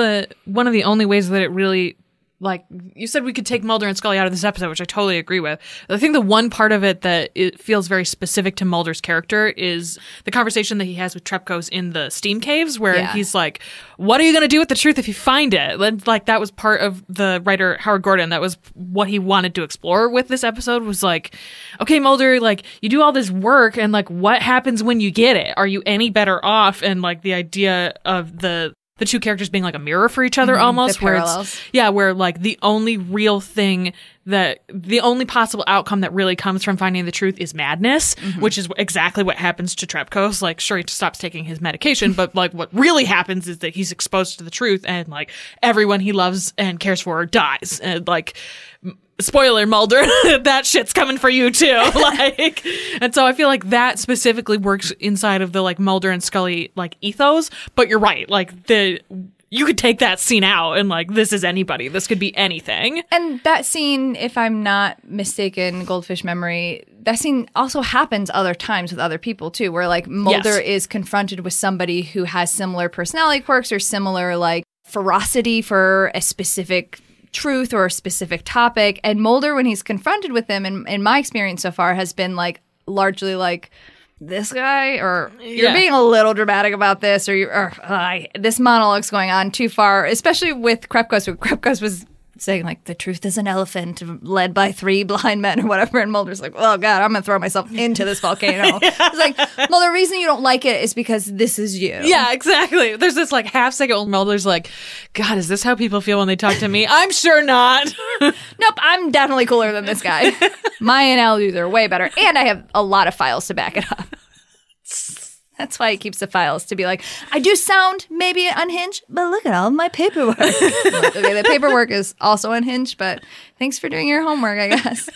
one of the only ways that it really, like, you said we could take Mulder and Scully out of this episode, which I totally agree with. I think the one part of it that it feels very specific to Mulder's character is the conversation that he has with Trepkos in the steam caves, where he's like, what are you going to do with the truth if you find it? Like, that was part of the writer Howard Gordon. That was what he wanted to explore with this episode, was like, okay, Mulder, like, you do all this work, and like, what happens when you get it? Are you any better off? And like, the idea of the two characters being like a mirror for each other, almost, where it's, where like the only real thing the only possible outcome that really comes from finding the truth is madness, which is exactly what happens to Trepkos. Like, sure, he stops taking his medication, but like what really happens is that he's exposed to the truth, and like everyone he loves and cares for dies. And like, spoiler, Mulder, that shit's coming for you too. Like, and so I feel like that specifically works inside of the like Mulder and Scully like ethos. But you're right, like you could take that scene out and like, this is anybody. This could be anything. And that scene, if I'm not mistaken, Goldfish memory, that scene also happens other times with other people too, where like Mulder is confronted with somebody who has similar personality quirks or similar like ferocity for a specific truth or a specific topic. And Mulder, when he's confronted with them, in my experience so far, has been like largely like, this guy, or you're being a little dramatic about this, or this monologue's going on too far, especially with Krepkos. Krepkos was saying like the truth is an elephant led by 3 blind men or whatever, and Mulder's like, oh god, I'm gonna throw myself into this volcano. It's like, well, the reason you don't like it is because this is you. Yeah, exactly. There's this like half second old Mulder's like, God, is this how people feel when they talk to me? I'm sure not. Nope, I'm definitely cooler than this guy. My analogies are way better, and I have a lot of files to back it up. That's why he keeps the files, to be like, I do sound maybe unhinged, but look at all of my paperwork. Like, okay, the paperwork is also unhinged, but thanks for doing your homework, I guess.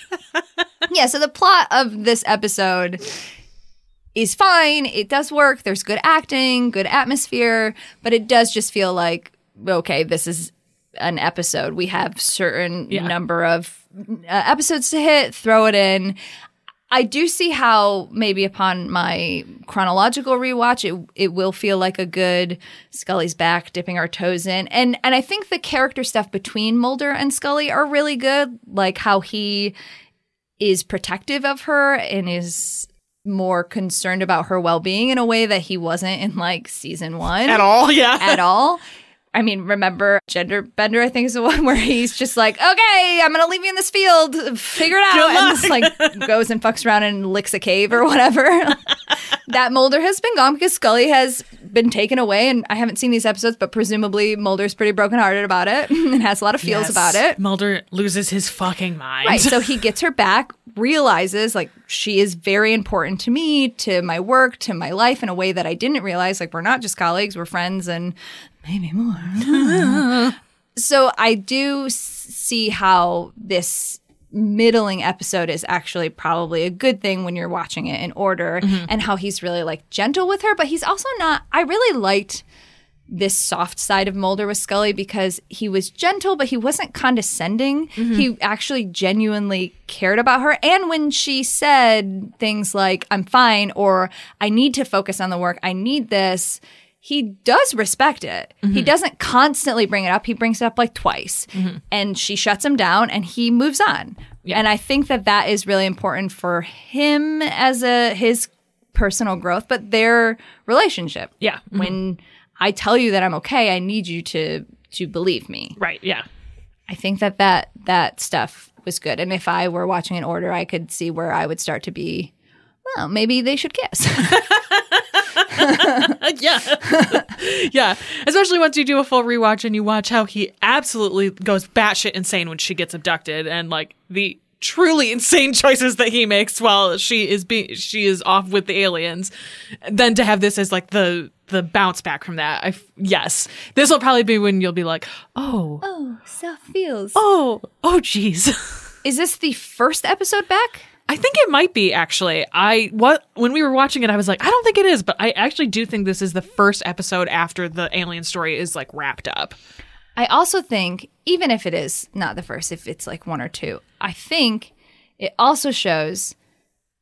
Yeah, so the plot of this episode is fine. It does work. There's good acting, good atmosphere, but it does just feel like, okay, this is an episode. We have certain number of episodes to hit, throw it in. I do see how maybe upon my chronological rewatch, it will feel like a good Scully's back, dipping our toes in. And I think the character stuff between Mulder and Scully are really good, like how he is protective of her and is more concerned about her well-being in a way that he wasn't in like season 1. At all, yeah. At all. I mean, remember Gender Bender, I think is the one where he's just like, okay, I'm going to leave you in this field. Figure it out. And just like goes and fucks around and licks a cave or whatever. That Mulder has been gone because Scully has been taken away. And I haven't seen these episodes, but presumably Mulder's pretty brokenhearted about it and has a lot of feels about it. Mulder loses his fucking mind. Right. So he gets her back, realizes like she is very important to me, to my work, to my life in a way that I didn't realize. Like we're not just colleagues, we're friends and maybe more. So I do see how this middling episode is actually probably a good thing when you're watching it in order, and how he's really like gentle with her, but he's also not. I really liked this soft side of Mulder with Scully because he was gentle, but he wasn't condescending. He actually genuinely cared about her. And when she said things like, I'm fine, or I need to focus on the work, I need this, he does respect it. He doesn't constantly bring it up. He brings it up like twice. And she shuts him down and he moves on. Yeah. And I think that that is really important for him as his personal growth, but their relationship. Yeah. When I tell you that I'm okay, I need you to believe me. Right, yeah. I think that stuff was good. And if I were watching in order, I could see where I would start to be, well, maybe they should kiss. Yeah. Especially once you do a full rewatch and you watch how he absolutely goes batshit insane when she gets abducted, and like the truly insane choices that he makes while she is off with the aliens. Then to have this as like the bounce back from that. Yes. This will probably be when you'll be like, oh, soft feels. Oh, geez. Is this the first episode back? I think it might be, actually. When we were watching it, I was like, I don't think it is, but I actually do think this is the first episode after the alien story is like wrapped up. I also think, even if it is not the first, if it's like 1 or 2, I think it also shows,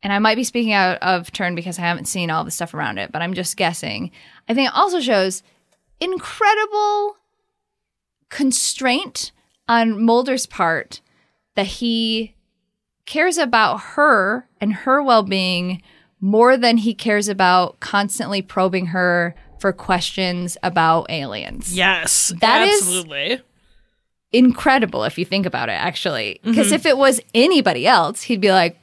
and I might be speaking out of turn because I haven't seen all the stuff around it, but I'm just guessing. I think it also shows incredible constraint on Mulder's part that he cares about her and her well-being more than he cares about constantly probing her for questions about aliens. Yes, absolutely. Is incredible if you think about it, actually. Because if it was anybody else, he'd be like,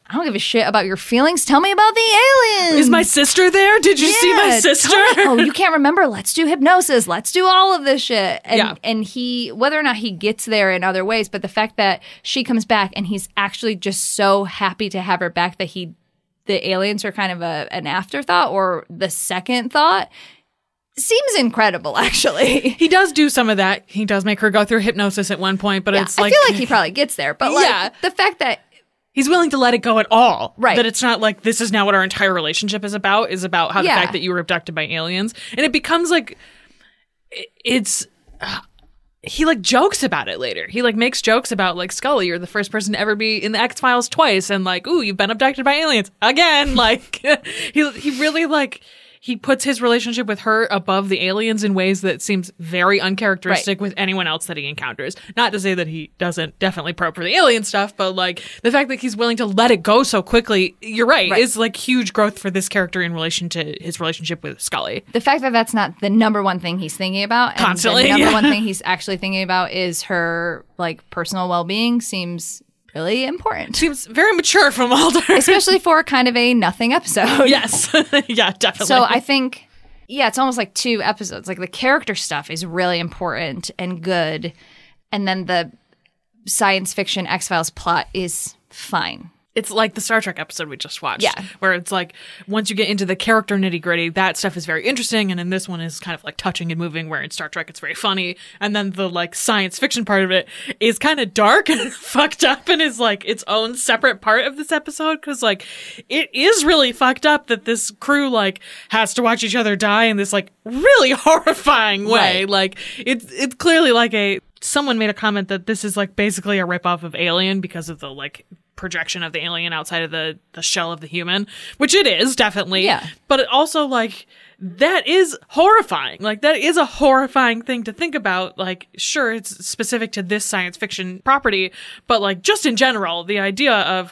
I don't give a shit about your feelings. Tell me about the aliens. Is my sister there? Did you see my sister? Oh, you can't remember? Let's do hypnosis. Let's do all of this shit. And he, whether or not he gets there in other ways, but the fact that she comes back and he's actually just so happy to have her back that the aliens are kind of an afterthought or the second thought seems incredible, actually. He does do some of that. He does make her go through hypnosis at one point, but it's like, I feel like he probably gets there. But like the fact that he's willing to let it go at all. Right. That it's not like this is now what our entire relationship is about how the fact that you were abducted by aliens. And it becomes like, he like jokes about it later. He like makes jokes about like, Scully, you're the first person to ever be in the X-Files twice. And like, ooh, you've been abducted by aliens again. Like he really like, he puts his relationship with her above the aliens in ways that seems very uncharacteristic with anyone else that he encounters. Not to say that he doesn't definitely probe for the alien stuff, but like the fact that he's willing to let it go so quickly, you're right. Is like huge growth for this character in relation to his relationship with Scully. The fact that that's not the number one thing he's thinking about, and constantly, the number one thing he's actually thinking about is her like personal well-being seems really important. Seems very mature from Mulder. Especially for kind of a nothing episode. Yes. Yeah, definitely. So I think, it's almost like 2 episodes. Like the character stuff is really important and good. And then the science fiction X-Files plot is fine. It's like the Star Trek episode we just watched. Yeah. Where it's like, once you get into the character nitty-gritty, that stuff is very interesting. And then this one is kind of like touching and moving, where in Star Trek it's very funny. And then the like science fiction part of it is kind of dark and fucked up and is like its own separate part of this episode. Cause like, it is really fucked up that this crew like has to watch each other die in this like really horrifying way. Right. Like, it's clearly like someone made a comment that this is like basically a ripoff of Alien because of the like projection of the alien outside of the shell of the human, which it is definitely. Yeah. But it also like that is horrifying. Like that is a horrifying thing to think about. Like, sure, it's specific to this science fiction property, but like just in general, the idea of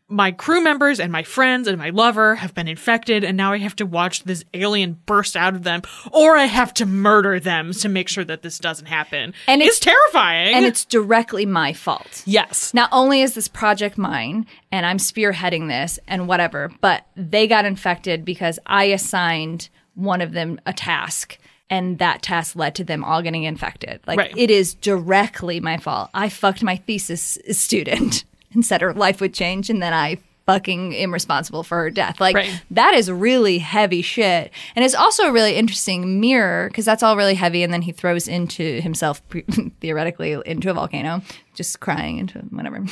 my crew members and my friends and my lover have been infected, and now I have to watch this alien burst out of them, or I have to murder them to make sure that this doesn't happen. And it's terrifying. And it's directly my fault. Yes. Not only is this project mine, and I'm spearheading this and whatever, but they got infected because I assigned one of them a task. And that task led to them all getting infected. Like, It is directly my fault. I fucked my thesis student and said her life would change, and then I fucking am responsible for her death. Like, that is really heavy shit. And it's also a really interesting mirror, because that's all really heavy, and then he throws into himself, theoretically, into a volcano, just crying into whatever.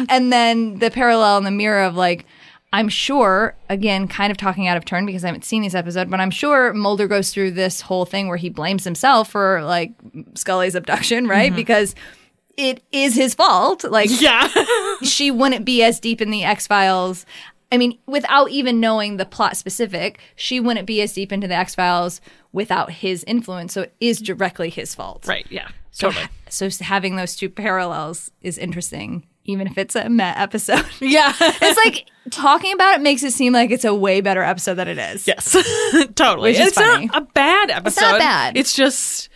And then the parallel in the mirror of, like, I'm sure, again, kind of talking out of turn because I haven't seen this episode, but I'm sure Mulder goes through this whole thing where he blames himself for, like, Scully's abduction, right? Mm-hmm. Because it is his fault. Like, she wouldn't be as deep in the X-Files. I mean, without even knowing the plot specific, she wouldn't be as deep into the X-Files without his influence. So it is directly his fault. Right, yeah, totally. So having those 2 parallels is interesting, even if it's a meh episode. Yeah. It's like, talking about it makes it seem like it's a way better episode than it is. Yes, totally. Which is it's funny. Not a bad episode. It's not bad. It's just,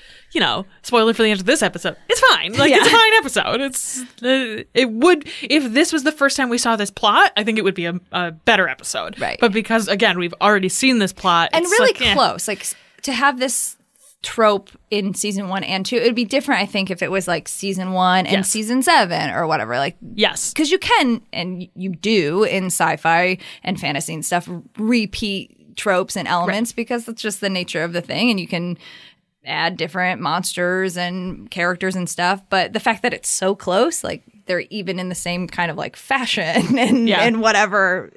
spoiler for the end of this episode. It's fine. Like, it's a fine episode. It's it would, if this was the first time we saw this plot, I think it would be a better episode. Right. But because, again, we've already seen this plot. And it's really like, close. Like, to have this trope in season 1 and 2, it would be different, I think, if it was like season 1 and season 7 or whatever. Like, yes, because you can, and you do in sci-fi and fantasy and stuff, repeat tropes and elements because that's just the nature of the thing, and you can add different monsters and characters and stuff. But the fact that it's so close, like they're even in the same kind of like fashion and whatever,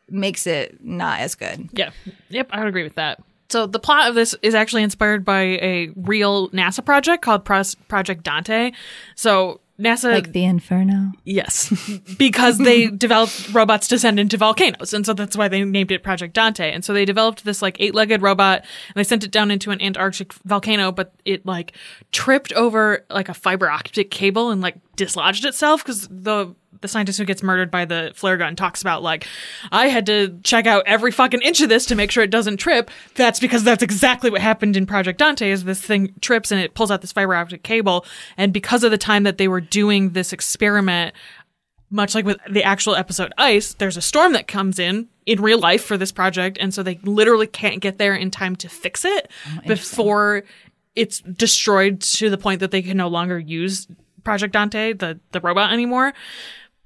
makes it not as good. Yeah. Yep, I would agree with that. So the plot of this is actually inspired by a real NASA project called Project Dante. So NASA... Like the Inferno? Yes. Because they developed robots to send into volcanoes. And so that's why they named it Project Dante. And so they developed this like 8-legged robot and they sent it down into an Antarctic volcano, but it like tripped over like a fiber optic cable and like dislodged itself because the scientist who gets murdered by the flare gun talks about like, I had to check out every fucking inch of this to make sure it doesn't trip. That's because that's exactly what happened in Project Dante is this thing trips and it pulls out this fiber optic cable. And because of the time that they were doing this experiment, much like with the actual episode Ice, there's a storm that comes in real life for this project. And so they literally can't get there in time to fix it before it's destroyed to the point that they can no longer use Project Dante, the robot, anymore.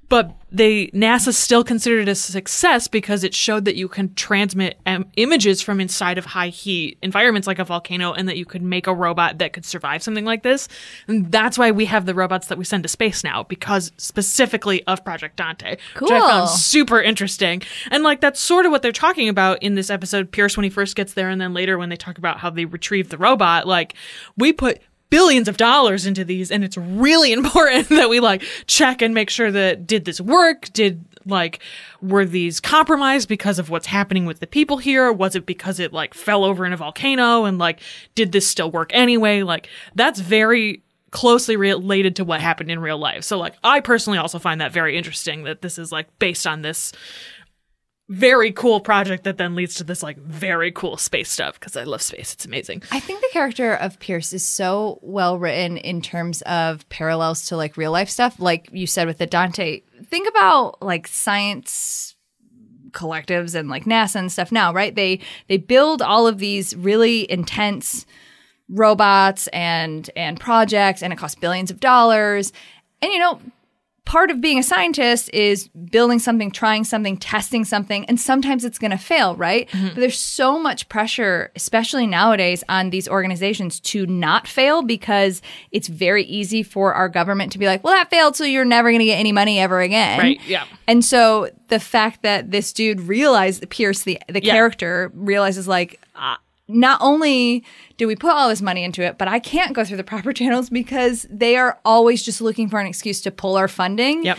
But NASA still considered it a success because it showed that you can transmit images from inside of high heat environments like a volcano and that you could make a robot that could survive something like this. And that's why we have the robots that we send to space now, because specifically of Project Dante, cool. Which I found super interesting. And like, that's sort of what they're talking about in this episode, Pierce when he first gets there. And then later when they talk about how they retrieve the robot, like we put billions of dollars into these, and it's really important that we like check and make sure that did this work? Were these compromised because of what's happening with the people here? Was it because it like fell over in a volcano and like, did this still work anyway? Like, that's very closely related to what happened in real life. So like, I personally also find that very interesting that this is like based on this very cool project that then leads to this like very cool space stuff, because I love space. It's amazing. I think the character of Pierce is so well written in terms of parallels to like real life stuff. Like you said with the Dante, think about like science collectives and like NASA and stuff now, right? They build all of these really intense robots and projects, and it costs billions of dollars. And you know, part of being a scientist is building something, trying something, testing something, and sometimes it's going to fail, right? Mm-hmm. But there's so much pressure, especially nowadays, on these organizations to not fail, because it's very easy for our government to be like, well, that failed, so you're never going to get any money ever again. Right, yeah. And so the fact that this dude realized, Pierce, the character, realizes like, not only do we put all this money into it, but I can't go through the proper channels because they are always just looking for an excuse to pull our funding. Yep.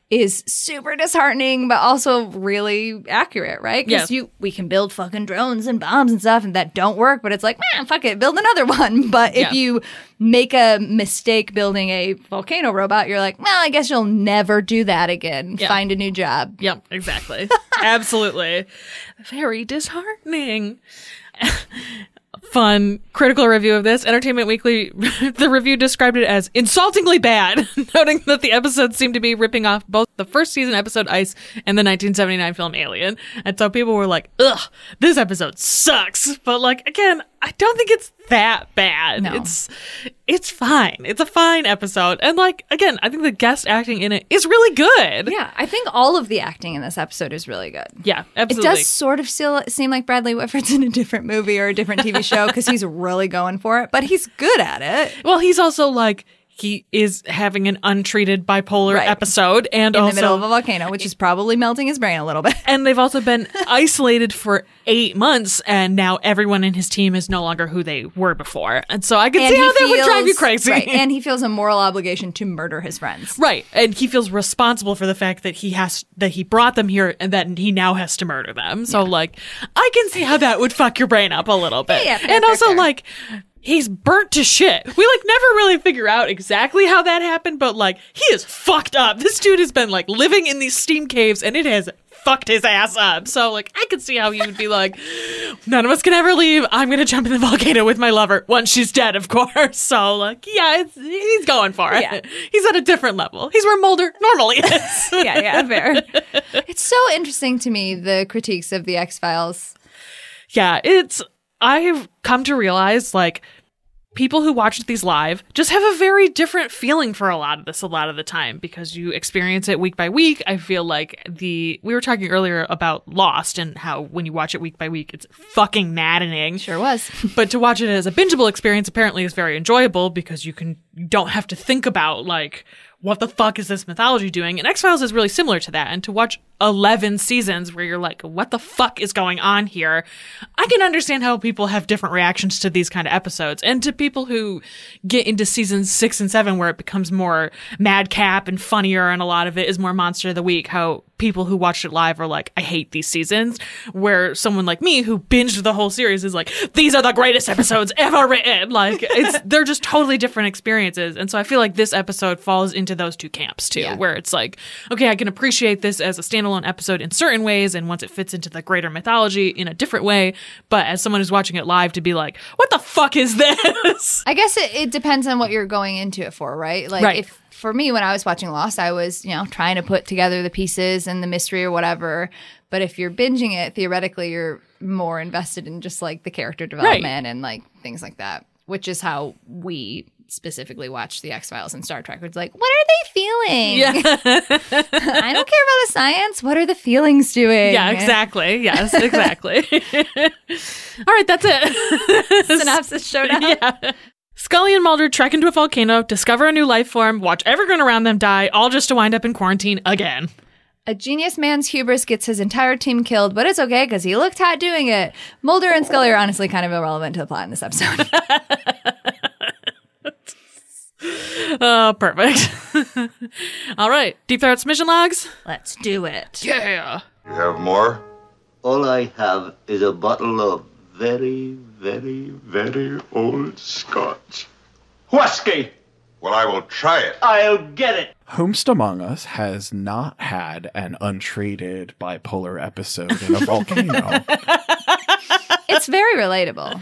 Is super disheartening, but also really accurate, right? Because we can build fucking drones and bombs and stuff, and that don't work, but it's like, man, fuck it, build another one. But if you make a mistake building a volcano robot, you're like, well, I guess you'll never do that again. Yep. Find a new job. Yep, exactly. Absolutely. Very disheartening. Fun critical review of this. Entertainment Weekly, the review described it as insultingly bad, noting that the episodes seem to be ripping off both the first season episode Ice and the 1979 film Alien. And so people were like, ugh, this episode sucks. But like, again, I don't think it's that bad. No. It's fine. It's a fine episode. And like, again, I think the guest acting in it is really good. Yeah, I think all of the acting in this episode is really good. Yeah, absolutely. It does sort of still seem like Bradley Whitford's in a different movie or a different TV show because he's really going for it, but he's good at it. Well, he's also like, he is having an untreated bipolar episode, and in also the middle of a volcano, which is probably melting his brain a little bit. And they've also been isolated for 8 months, and now everyone in his team is no longer who they were before. And so I can see how that would drive you crazy. Right. And he feels a moral obligation to murder his friends. Right. And he feels responsible for the fact that he brought them here and that he now has to murder them. So like, I can see how that would fuck your brain up a little bit. Yeah, and also like, he's burnt to shit. We like never really figure out exactly how that happened, but like, he is fucked up. This dude has been like living in these steam caves, and it has fucked his ass up. So like, I could see how he would be like, none of us can ever leave. I'm gonna jump in the volcano with my lover once she's dead, of course. So like, yeah, he's going for it. Yeah. He's at a different level. He's where Mulder normally is. yeah, fair. It's so interesting to me, the critiques of the X-Files. Yeah, I've come to realize, like, people who watch these live just have a very different feeling for a lot of this a lot of the time, because you experience it week by week. I feel like we were talking earlier about Lost and how when you watch it week by week, it's fucking maddening. Sure was. But to watch it as a bingeable experience apparently is very enjoyable, because you don't have to think about, like, what the fuck is this mythology doing? And X-Files is really similar to that. And to watch 11 seasons where you're like, what the fuck is going on here? I can understand how people have different reactions to these kind of episodes. And to people who get into seasons 6 and 7 where it becomes more madcap and funnier and a lot of it is more Monster of the Week, how people who watched it live are like, I hate these seasons. Where someone like me who binged the whole series is like, these are the greatest episodes ever written. Like, they're just totally different experiences. And so I feel like this episode falls into those two camps too, where it's like, okay, I can appreciate this as a standalone episode in certain ways, and once it fits into the greater mythology in a different way. But as someone who's watching it live, to be like, what the fuck is this? I guess it depends on what you're going into it for, right? Like, if for me, when I was watching Lost, I was, trying to put together the pieces and the mystery or whatever. But if you're binging it, theoretically, you're more invested in just like the character development and like things like that, which is how we specifically watch the X-Files and Star Trek. It's like, what are they feeling? Yeah. I don't care about the science. What are the feelings doing? Yeah, exactly. Yes, exactly. All right, that's it. Synopsis showdown. Yeah. Scully and Mulder trek into a volcano, discover a new life form, watch everyone around them die, all just to wind up in quarantine again. A genius man's hubris gets his entire team killed, but it's okay because he looked hot doing it. Mulder and Scully are honestly kind of irrelevant to the plot in this episode. Oh, perfect. All right. Deep Throat's mission logs? Let's do it. Yeah. You have more? All I have is a bottle of very, very, very old scotch. Whiskey! Well, I will try it. I'll get it! Whomst among us has not had an untreated bipolar episode in a volcano? It's very relatable.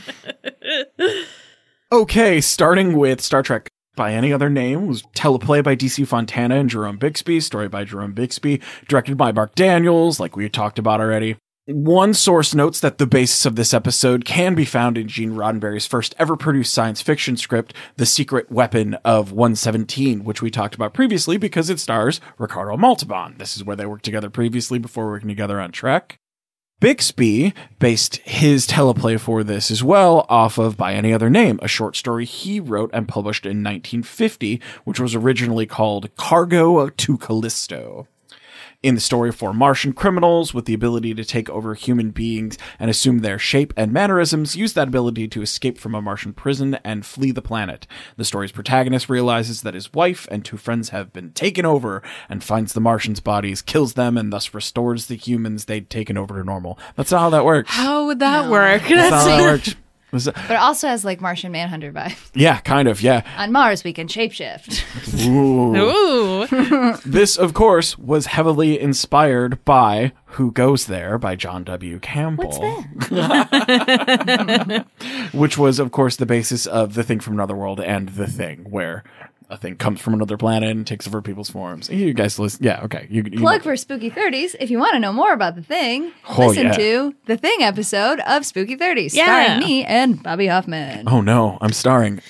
Okay, starting with Star Trek by Any Other Name was teleplay by DC Fontana and Jerome Bixby, story by Jerome Bixby, directed by Mark Daniels, like we had talked about already. One source notes that the basis of this episode can be found in Gene Roddenberry's first ever produced science fiction script, The Secret Weapon of 117, which we talked about previously because it stars Ricardo Montalban. This is where they worked together previously before working together on Trek. Bixby based his teleplay for this as well off of By Any Other Name, a short story he wrote and published in 1950, which was originally called Cargo to Callisto. In the story, 4 Martian criminals with the ability to take over human beings and assume their shape and mannerisms use that ability to escape from a Martian prison and flee the planet. The story's protagonist realizes that his wife and 2 friends have been taken over and finds the Martians' bodies, kills them, and thus restores the humans they'd taken over to normal. That's not how that works. How would that work? That's not how that works. But it also has like Martian Manhunter vibes. Yeah, kind of, yeah. On Mars, we can shapeshift. Ooh. This, of course, was heavily inspired by Who Goes There by John W. Campbell. What's that? Which was, of course, the basis of The Thing from Another World and The Thing, where a thing comes from another planet and takes over people's forms. You guys listen. Yeah, okay. You Plug for Spooky 30s. If you want to know more about The Thing, Oh, listen yeah. to The Thing episode of Spooky 30s, Yeah. starring me and Bobby Hoffman. Oh, no. I'm starring.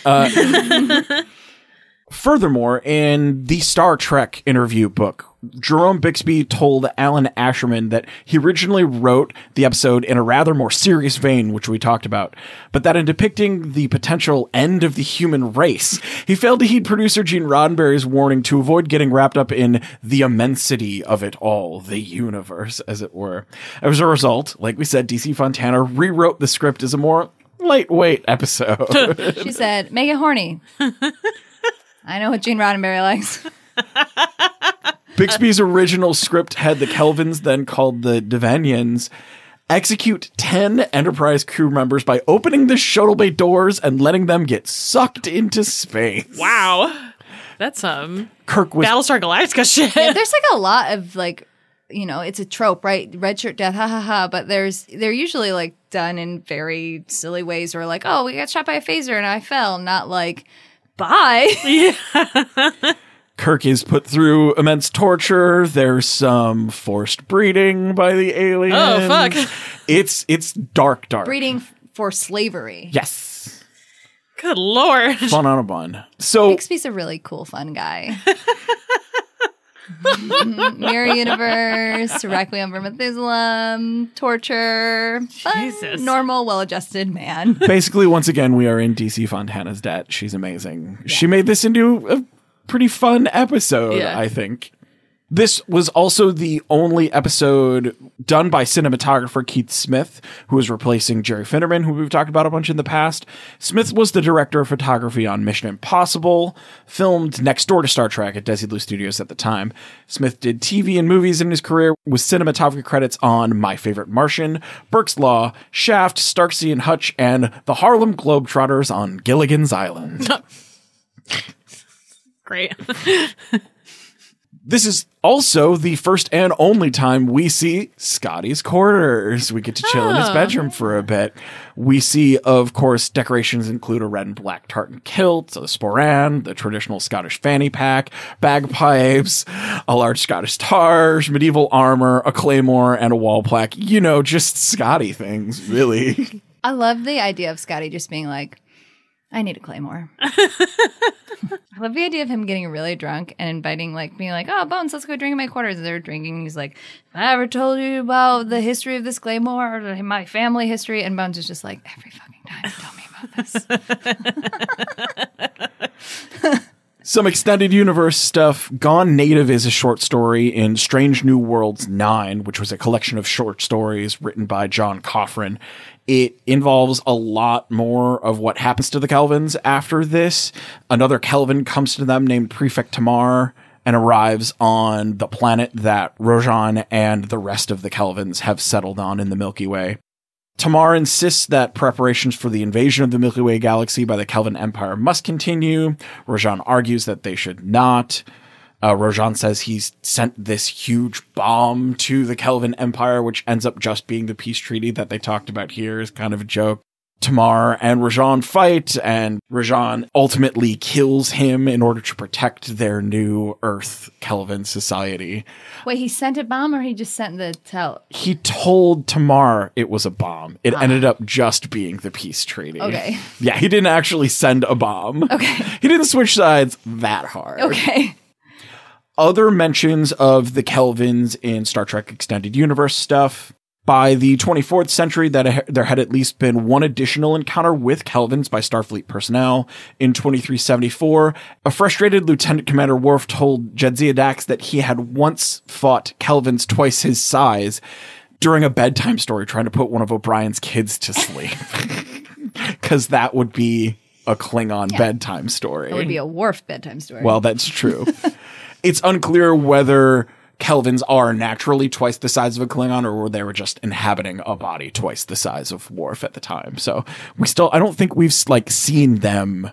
Furthermore, in the Star Trek interview book, Jerome Bixby told Alan Asherman that he originally wrote the episode in a rather more serious vein, which we talked about, but that in depicting the potential end of the human race, he failed to heed producer Gene Roddenberry's warning to avoid getting wrapped up in the immensity of it all, the universe, as it were. As a result, like we said, DC Fontana rewrote the script as a more lightweight episode. She said, make it horny. I know what Gene Roddenberry likes. Bixby's original script had the Kelvins, then called the Devanians, execute 10 Enterprise crew members by opening the shuttle bay doors and letting them get sucked into space. Wow. That's Kirk was Battlestar Galactica shit. Yeah, there's like a lot of like, you know, it's a trope, right? Red shirt death, ha ha ha. But they're usually like done in very silly ways where like, oh, we got shot by a phaser and I fell, not like, bye. Kirk is put through immense torture. There's some forced breeding by the aliens. Oh, fuck. It's dark. Breeding for slavery. Yes. Good Lord. Fun on a bun. So Bixby's a really cool, fun guy. Mirror Universe, Requiem for Methuselah, torture, fun, Jesus. normal, well-adjusted man. basically, once again, we are in DC Fontana's debt. She's amazing. Yeah. She made this into a pretty fun episode, Yeah. I think. This was also the only episode done by cinematographer Keith Smith, who was replacing Jerry Finnerman, who we've talked about a bunch in the past. Smith was the director of photography on Mission Impossible, filmed next door to Star Trek at Desilu Studios at the time. Smith did TV and movies in his career with cinematography credits on My Favorite Martian, Burke's Law, Shaft, Starsky and Hutch, and the Harlem Globetrotters on Gilligan's Island. Great. This is also the first and only time we see Scotty's quarters. We get to chill in his bedroom for a bit. We see, of course, decorations include a red and black tartan kilt, a sporran, the traditional Scottish fanny pack, bagpipes, a large Scottish targe, medieval armor, a claymore, and a wall plaque. You know, just Scotty things, really. I love the idea of Scotty just being like, I need a claymore. I love the idea of him getting really drunk and inviting, like, being like, oh, Bones, let's go drink in my quarters. And they're drinking. He's like, have I ever told you about the history of this claymore or my family history? And Bones is just like, every fucking time, tell me about this. Some extended universe stuff. Gone Native is a short story in Strange New Worlds 9, which was a collection of short stories written by John Coffran. It involves a lot more of what happens to the Kelvins after this. Another Kelvin comes to them named Prefect Tamar and arrives on the planet that Rojan and the rest of the Kelvins have settled on in the Milky Way. Tamar insists that preparations for the invasion of the Milky Way galaxy by the Kelvin Empire must continue. Rojan argues that they should not. Rojan says he's sent this huge bomb to the Kelvin Empire, which ends up just being the peace treaty that they talked about here is kind of a joke. Tamar and Rojan fight, and Rojan ultimately kills him in order to protect their new Earth Kelvin society. Wait, he sent a bomb or he just sent the tell? He told Tamar it was a bomb. It ended up just being the peace treaty. Okay. Yeah, he didn't actually send a bomb. Okay. He didn't switch sides that hard. Okay. Other mentions of the Kelvins in Star Trek Extended Universe stuff. By the 24th century, there had at least been one additional encounter with Kelvins by Starfleet personnel. In 2374, a frustrated Lieutenant Commander Worf told Jadzia Dax that he had once fought Kelvins twice his size during a bedtime story trying to put one of O'Brien's kids to sleep. Because that would be a Klingon bedtime story. It would be a Worf bedtime story. Well, that's true. It's unclear whether Kelvins are naturally twice the size of a Klingon, or they were just inhabiting a body twice the size of Worf at the time. So I don't think we've seen them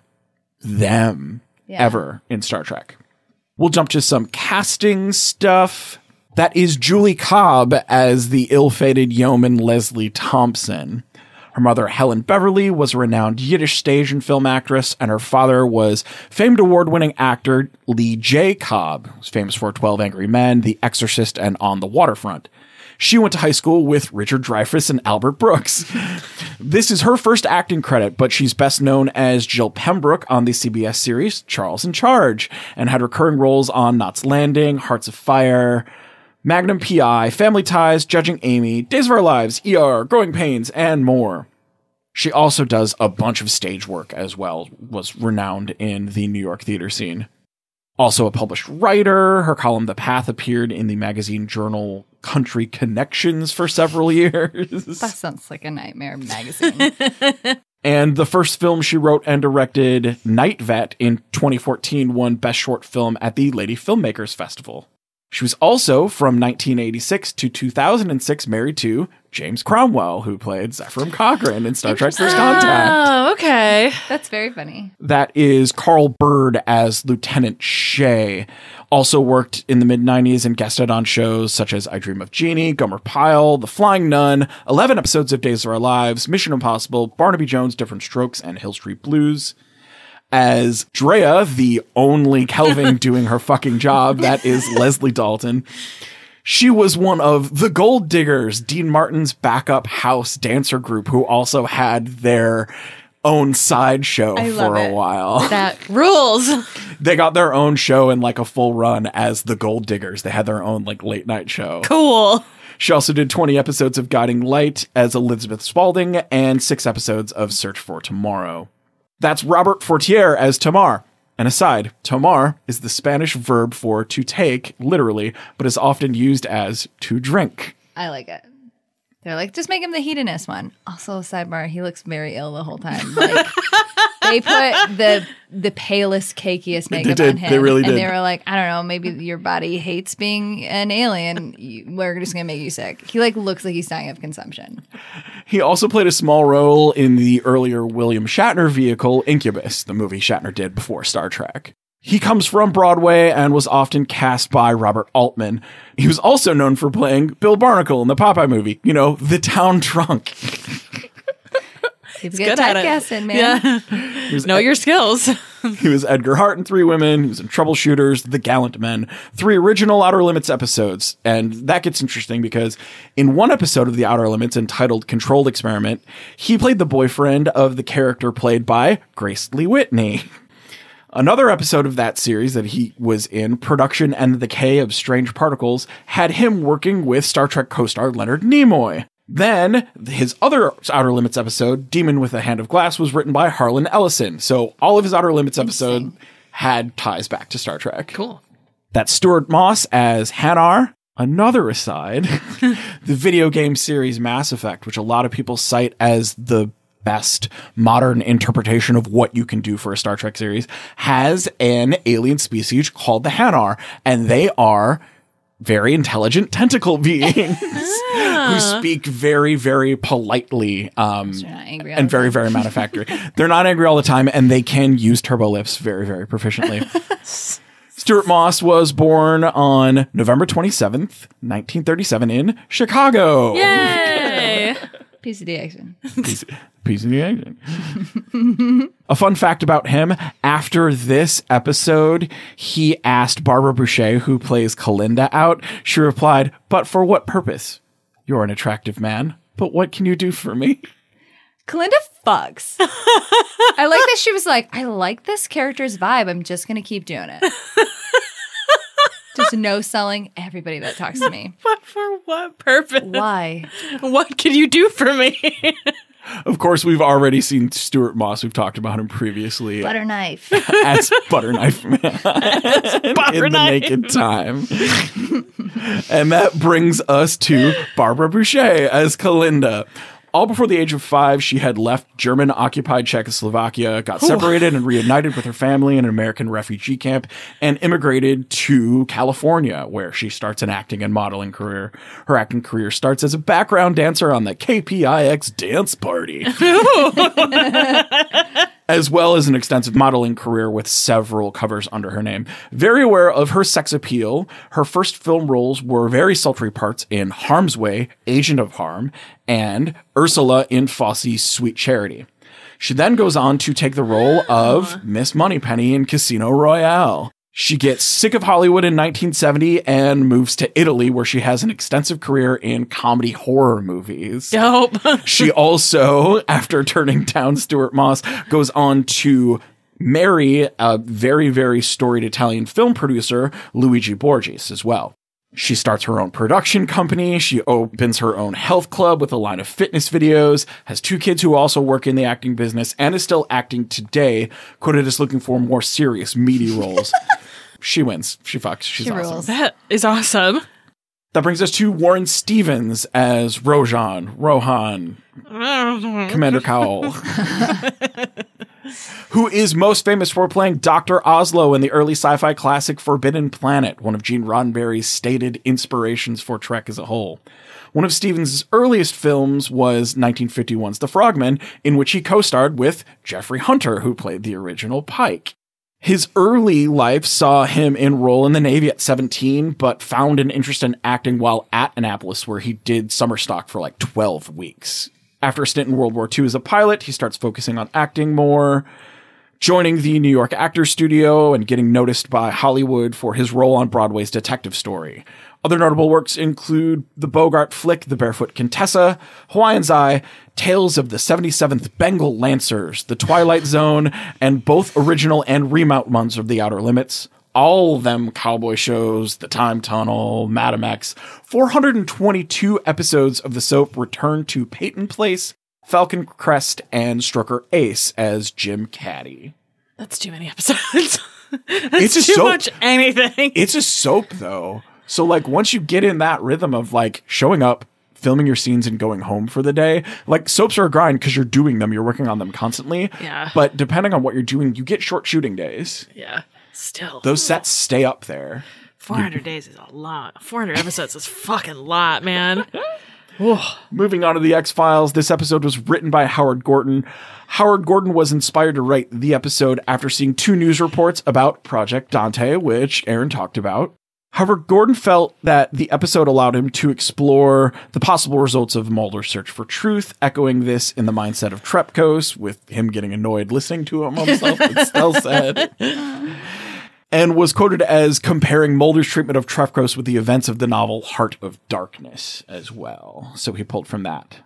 ever in Star Trek. We'll jump to some casting stuff. That is Julie Cobb as the ill-fated yeoman Leslie Thompson. Her mother, Helen Beverly, was a renowned Yiddish stage and film actress, and her father was famed award-winning actor Lee J. Cobb, who's famous for 12 Angry Men, The Exorcist, and On the Waterfront. She went to high school with Richard Dreyfuss and Albert Brooks. This is her first acting credit, but she's best known as Jill Pembroke on the CBS series Charles in Charge, and had recurring roles on Knots Landing, Hearts of Fire, Magnum P.I., Family Ties, Judging Amy, Days of Our Lives, ER, Growing Pains, and more. She also does a bunch of stage work as well, was renowned in the New York theater scene. Also a published writer, her column The Path appeared in the magazine journal Country Connections for several years. That sounds like a nightmare magazine. And the first film she wrote and directed, Night Vet, in 2014 won Best Short Film at the Lady Filmmakers Festival. She was also, from 1986 to 2006, married to James Cromwell, who played Zephyr Cochrane in Star Trek First Contact. Oh, okay. That's very funny. That is Carl Bird as Lieutenant Shea. Also worked in the mid-90s and guested on shows such as I Dream of Jeannie, Gomer Pyle, The Flying Nun, 11 episodes of Days of Our Lives, Mission Impossible, Barnaby Jones, Different Strokes, and Hill Street Blues. As Drea, the only Kelvin doing her fucking job, that is Leslie Dalton. She was one of the Gold Diggers, Dean Martin's backup house dancer group, who also had their own sideshow for a while. That rules. They got their own show in a full run as the Gold Diggers. They had their own late night show. Cool. She also did 20 episodes of Guiding Light as Elizabeth Spaulding and 6 episodes of Search for Tomorrow. That's Robert Fortier as Tamar. An aside, tomar is the Spanish verb for to take, literally, but is often used as to drink. I like it. They're like, just make him the hedonist one. Also, sidebar, he looks very ill the whole time. They put the palest, cakiest makeup on him. They really did. And they were like, I don't know, maybe your body hates being an alien. We're just going to make you sick. He looks like he's dying of consumption. He also played a small role in the earlier William Shatner vehicle, Incubus, the movie Shatner did before Star Trek. He comes from Broadway and was often cast by Robert Altman. He was also known for playing Bill Barnacle in the Popeye movie, the town drunk. He's good at it. Man. Yeah. Know your skills. He was Edgar Hart in Three Women. He was in Troubleshooters, The Gallant Men, 3 original Outer Limits episodes. And that gets interesting because in one episode of The Outer Limits entitled Controlled Experiment, he played the boyfriend of the character played by Grace Lee Whitney. Another episode of that series that he was in, Production and the Decay of Strange Particles, had him working with Star Trek co-star Leonard Nimoy. Then, his other Outer Limits episode, Demon with a Hand of Glass, was written by Harlan Ellison. So all of his Outer Limits episode, had ties back to Star Trek. Cool. That's Stuart Moss as Hanar. Another aside, the video game series Mass Effect, which a lot of people cite as the best modern interpretation of what you can do for a Star Trek series, has an alien species called the Hanar, and they are very intelligent tentacle beings who speak very, very politely and very, very manufactured. They're not angry all the time, and they can use turbo lips very, very proficiently. Stuart Moss was born on November 27th, 1937 in Chicago. Yay! PCD action. PCD action. A fun fact about him, after this episode, he asked Barbara Boucher, who plays Kalinda, out. She replied, "But for what purpose? You're an attractive man, but what can you do for me?" Kalinda fucks. I like that she was like, I like this character's vibe. I'm just going to keep doing it. Just no selling everybody that talks to me. But for what purpose? Why? What can you do for me? Of course, we've already seen Stuart Moss. We've talked about him previously. Butter knife. As Butterknife Man in The Naked Time. And that brings us to Barbara Boucher as Kalinda. All before the age of 5, she had left German-occupied Czechoslovakia, got separated and reunited with her family in an American refugee camp, and immigrated to California, where she starts an acting and modeling career. Her acting career starts as a background dancer on the KPIX Dance Party, as well as an extensive modeling career with several covers under her name. Very aware of her sex appeal, her first film roles were very sultry parts in Harm's Way, Agent of Harm, and Ursula in Fosse's Sweet Charity. She then goes on to take the role of Miss Moneypenny in Casino Royale. She gets sick of Hollywood in 1970 and moves to Italy, where she has an extensive career in comedy horror movies. Dope. She also, after turning down Stuart Moss, goes on to marry a very, very storied Italian film producer, Luigi Borges, as well. She starts her own production company. She opens her own health club with a line of fitness videos, has 2 kids who also work in the acting business, and is still acting today, quoted as looking for more serious, meaty roles. She wins. She fucks. She's awesome. Rules. That is awesome. That brings us to Warren Stevens as Rohan, Commander Cowell, who is most famous for playing Dr. Oslo in the early sci-fi classic Forbidden Planet, one of Gene Roddenberry's stated inspirations for Trek as a whole. One of Stevens' earliest films was 1951's The Frogman, in which he co-starred with Jeffrey Hunter, who played the original Pike. His early life saw him enroll in the Navy at 17, but found an interest in acting while at Annapolis, where he did summer stock for like 12 weeks. After a stint in World War II as a pilot, he starts focusing on acting more, joining the New York Actors Studio and getting noticed by Hollywood for his role on Broadway's Detective Story. Other notable works include the Bogart flick The Barefoot Contessa, Hawaiian's Eye, Tales of the 77th Bengal Lancers, The Twilight Zone, and both original and remount ones of The Outer Limits. All them cowboy shows, The Time Tunnel, Madam X. 422 episodes of the soap return to Peyton Place, Falcon Crest, and Strucker Ace as Jim Caddy. That's too many episodes. It's too much anything. It's a soap, though. So, like, once you get in that rhythm of, like, showing up, filming your scenes, and going home for the day, like, soaps are a grind because you're doing them. You're working on them constantly. Yeah. But depending on what you're doing, you get short shooting days. Yeah. Still. Those sets stay up there. 400 days is a lot. 400 episodes is fucking lot, man. Moving on to the X-Files, this episode was written by Howard Gordon. Howard Gordon was inspired to write the episode after seeing 2 news reports about Project Dante, which Erin talked about. However, Gordon felt that the episode allowed him to explore the possible results of Mulder's search for truth, echoing this in the mindset of Trepkos, with him getting annoyed listening to him himself, as Stell said. And was quoted as comparing Mulder's treatment of Trepkos with the events of the novel Heart of Darkness as well. So he pulled from that.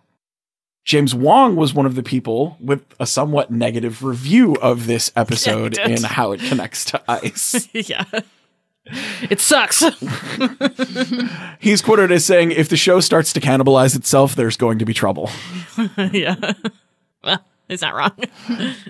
James Wong was one of the people with a somewhat negative review of this episode in how it connects to ice. Yeah. It sucks. He's quoted as saying, if the show starts to cannibalize itself, there's going to be trouble. Yeah. Well, It's not wrong.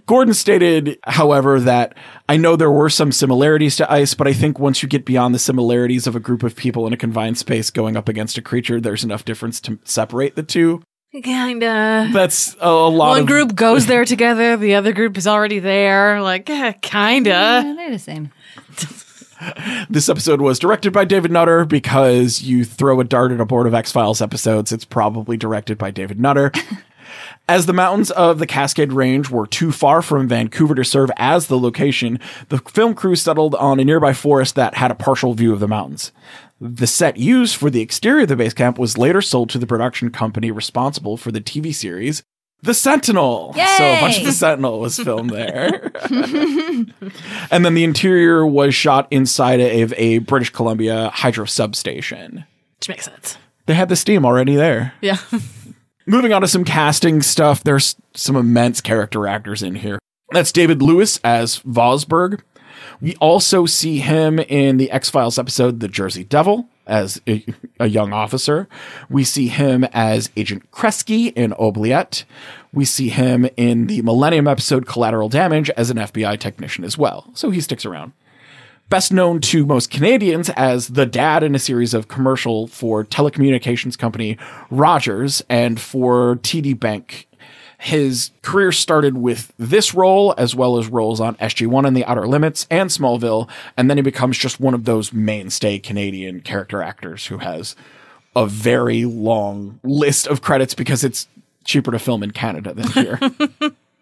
Gordon stated, however, that I know there were some similarities to ice, but I think once you get beyond the similarities of a group of people in a confined space going up against a creature, there's enough difference to separate the two. Kinda. That's a lot One of... group goes there together, the other group is already there. Like, kinda. Yeah, they're the same. This episode was directed by David Nutter because you throw a dart at a board of X-Files episodes, it's probably directed by David Nutter. As the mountains of the Cascade Range were too far from Vancouver to serve as the location, the film crew settled on a nearby forest that had a partial view of the mountains. The set used for the exterior of the base camp was later sold to the production company responsible for the TV series The Sentinel. Yay! So a bunch of The Sentinel was filmed there. And then the interior was shot inside of a British Columbia hydro substation. Which makes sense. They had the steam already there. Yeah. Moving on to some casting stuff, there's some immense character actors in here. That's David Lewis as Vosberg. We also see him in the X-Files episode The Jersey Devil as a young officer. We see him as Agent Kresge in Oubliette. We see him in the Millennium episode Collateral Damage as an FBI technician as well. So he sticks around. Best known to most Canadians as the dad in a series of commercial for telecommunications company Rogers and for TD Bank. His career started with this role, as well as roles on SG-1 and The Outer Limits and Smallville, and then he becomes just one of those mainstay Canadian character actors who has a very long list of credits because it's cheaper to film in Canada than here.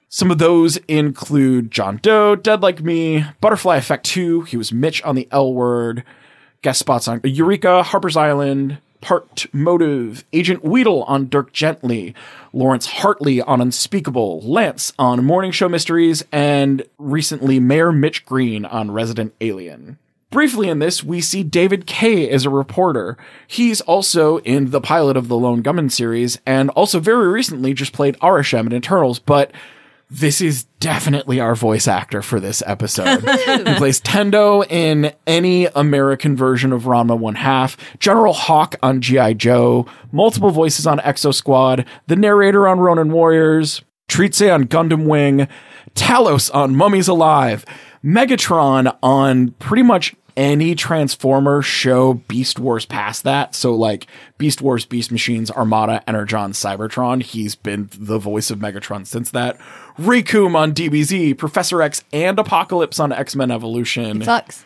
Some of those include John Doe, Dead Like Me, Butterfly Effect 2, he was Mitch on The L Word, guest spots on Eureka, Harper's Island, Part Motive, Agent Weedle on Dirk Gently, Lawrence Hartley on Unspeakable, Lance on Morning Show Mysteries, and recently Mayor Mitch Green on Resident Alien. Briefly in this, we see David Kay as a reporter. He's also in the pilot of the Lone Gunman series, and also very recently just played Arishem in Eternals, but this is definitely our voice actor for this episode. He plays Tendo in any American version of Ranma 1/2, General Hawk on G.I. Joe, multiple voices on Exo Squad, the narrator on Ronin Warriors, Treatse on Gundam Wing, Talos on Mummies Alive, Megatron on pretty much any Transformer show Beast Wars past that. So like Beast Wars, Beast Machines, Armada, Energon, Cybertron. He's been the voice of Megatron since that. Rikum on DBZ, Professor X and Apocalypse on X-Men Evolution. Fucks.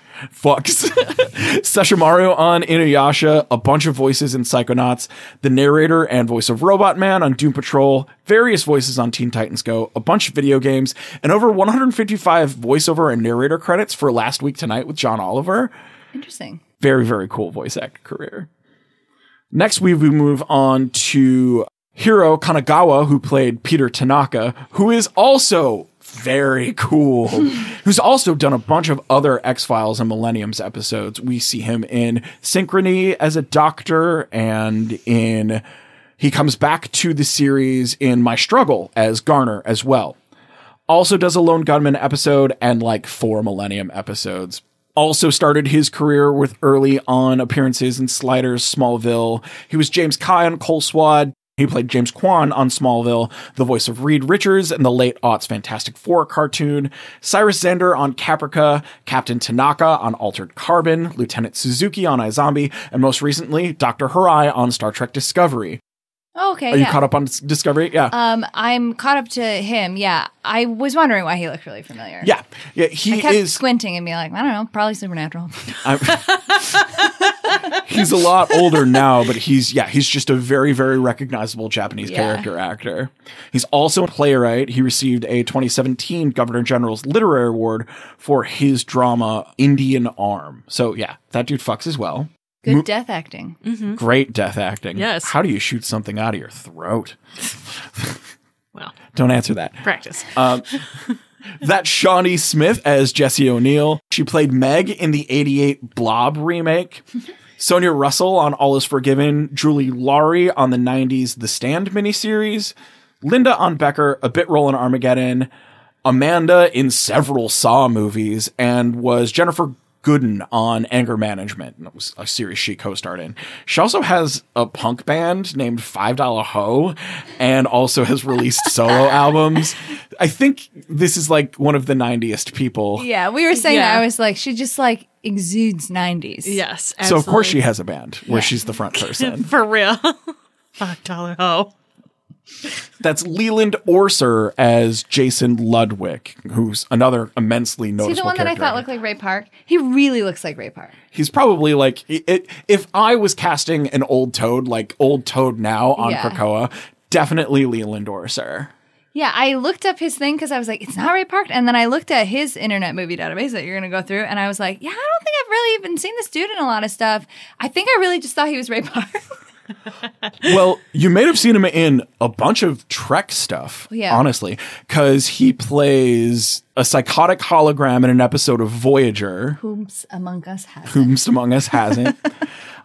Sesshomaru on Inuyasha, a bunch of voices in Psychonauts, the narrator and voice of Robot Man on Doom Patrol, various voices on Teen Titans Go, a bunch of video games, and over 155 voiceover and narrator credits for Last Week Tonight with John Oliver. Interesting. Very, very cool voice actor career. Next, we move on to Hiro Kanagawa, who played Peter Tanaka, who is also very cool, who's also done a bunch of other X-Files and Millenniums episodes. We see him in Synchrony as a doctor, and he comes back to the series in My Struggle as Garner as well. Also does a Lone Gunman episode and like 4 Millennium episodes. Also started his career with early on appearances in Sliders, Smallville. He was James Kai on Cold Swad. He played James Kwan on Smallville, the voice of Reed Richards in the late-aughts Fantastic Four cartoon, Cyrus Zander on Caprica, Captain Tanaka on Altered Carbon, Lieutenant Suzuki on iZombie, and most recently, Dr. Hirai on Star Trek Discovery. Oh, okay. Are you caught up on Discovery? Yeah. I'm caught up to him. Yeah. I was wondering why he looked really familiar. Yeah. I kept squinting and being like, I don't know, probably Supernatural. He's a lot older now, but he's just a very, very recognizable Japanese character actor. He's also a playwright. He received a 2017 Governor General's Literary Award for his drama Indian Arm. So yeah, that dude fucks as well. Good death acting. Mm-hmm. Great death acting. Yes. How do you shoot something out of your throat? Well, don't answer that. Practice. That's Shawnee Smith as Jessie O'Neill. She played Meg in the 88 Blob remake. Sonia Russell on All Is Forgiven. Julie Laurie on the 90s The Stand miniseries. Linda on Becker, a bit role in Armageddon. Amanda in several Saw movies, and was Jennifer Gooden on Anger Management. That was a series she co-starred in. She also has a punk band named $5 Ho and also has released solo albums. I think this is like one of the 90st people. Yeah, we were saying that. I was like, she just like exudes 90s. Yes, absolutely. So of course she has a band where she's the front person. For real. $5 Ho. That's Leland Orser as Jason Ludwig, who's another immensely noticeable character. Is he the one that I thought looked like Ray Park? He really looks like Ray Park. He's probably like, if I was casting an old Toad, like old Toad now on Krakoa, definitely Leland Orser. Yeah, I looked up his thing because I was like, it's not Ray Park. And then I looked at his Internet Movie Database that you're going to go through. And I was like, yeah, I don't think I've really even seen this dude in a lot of stuff. I think I really just thought he was Ray Park. Well, you may have seen him in a bunch of Trek stuff, honestly, because he plays a psychotic hologram in an episode of Voyager. Whomst among us hasn't.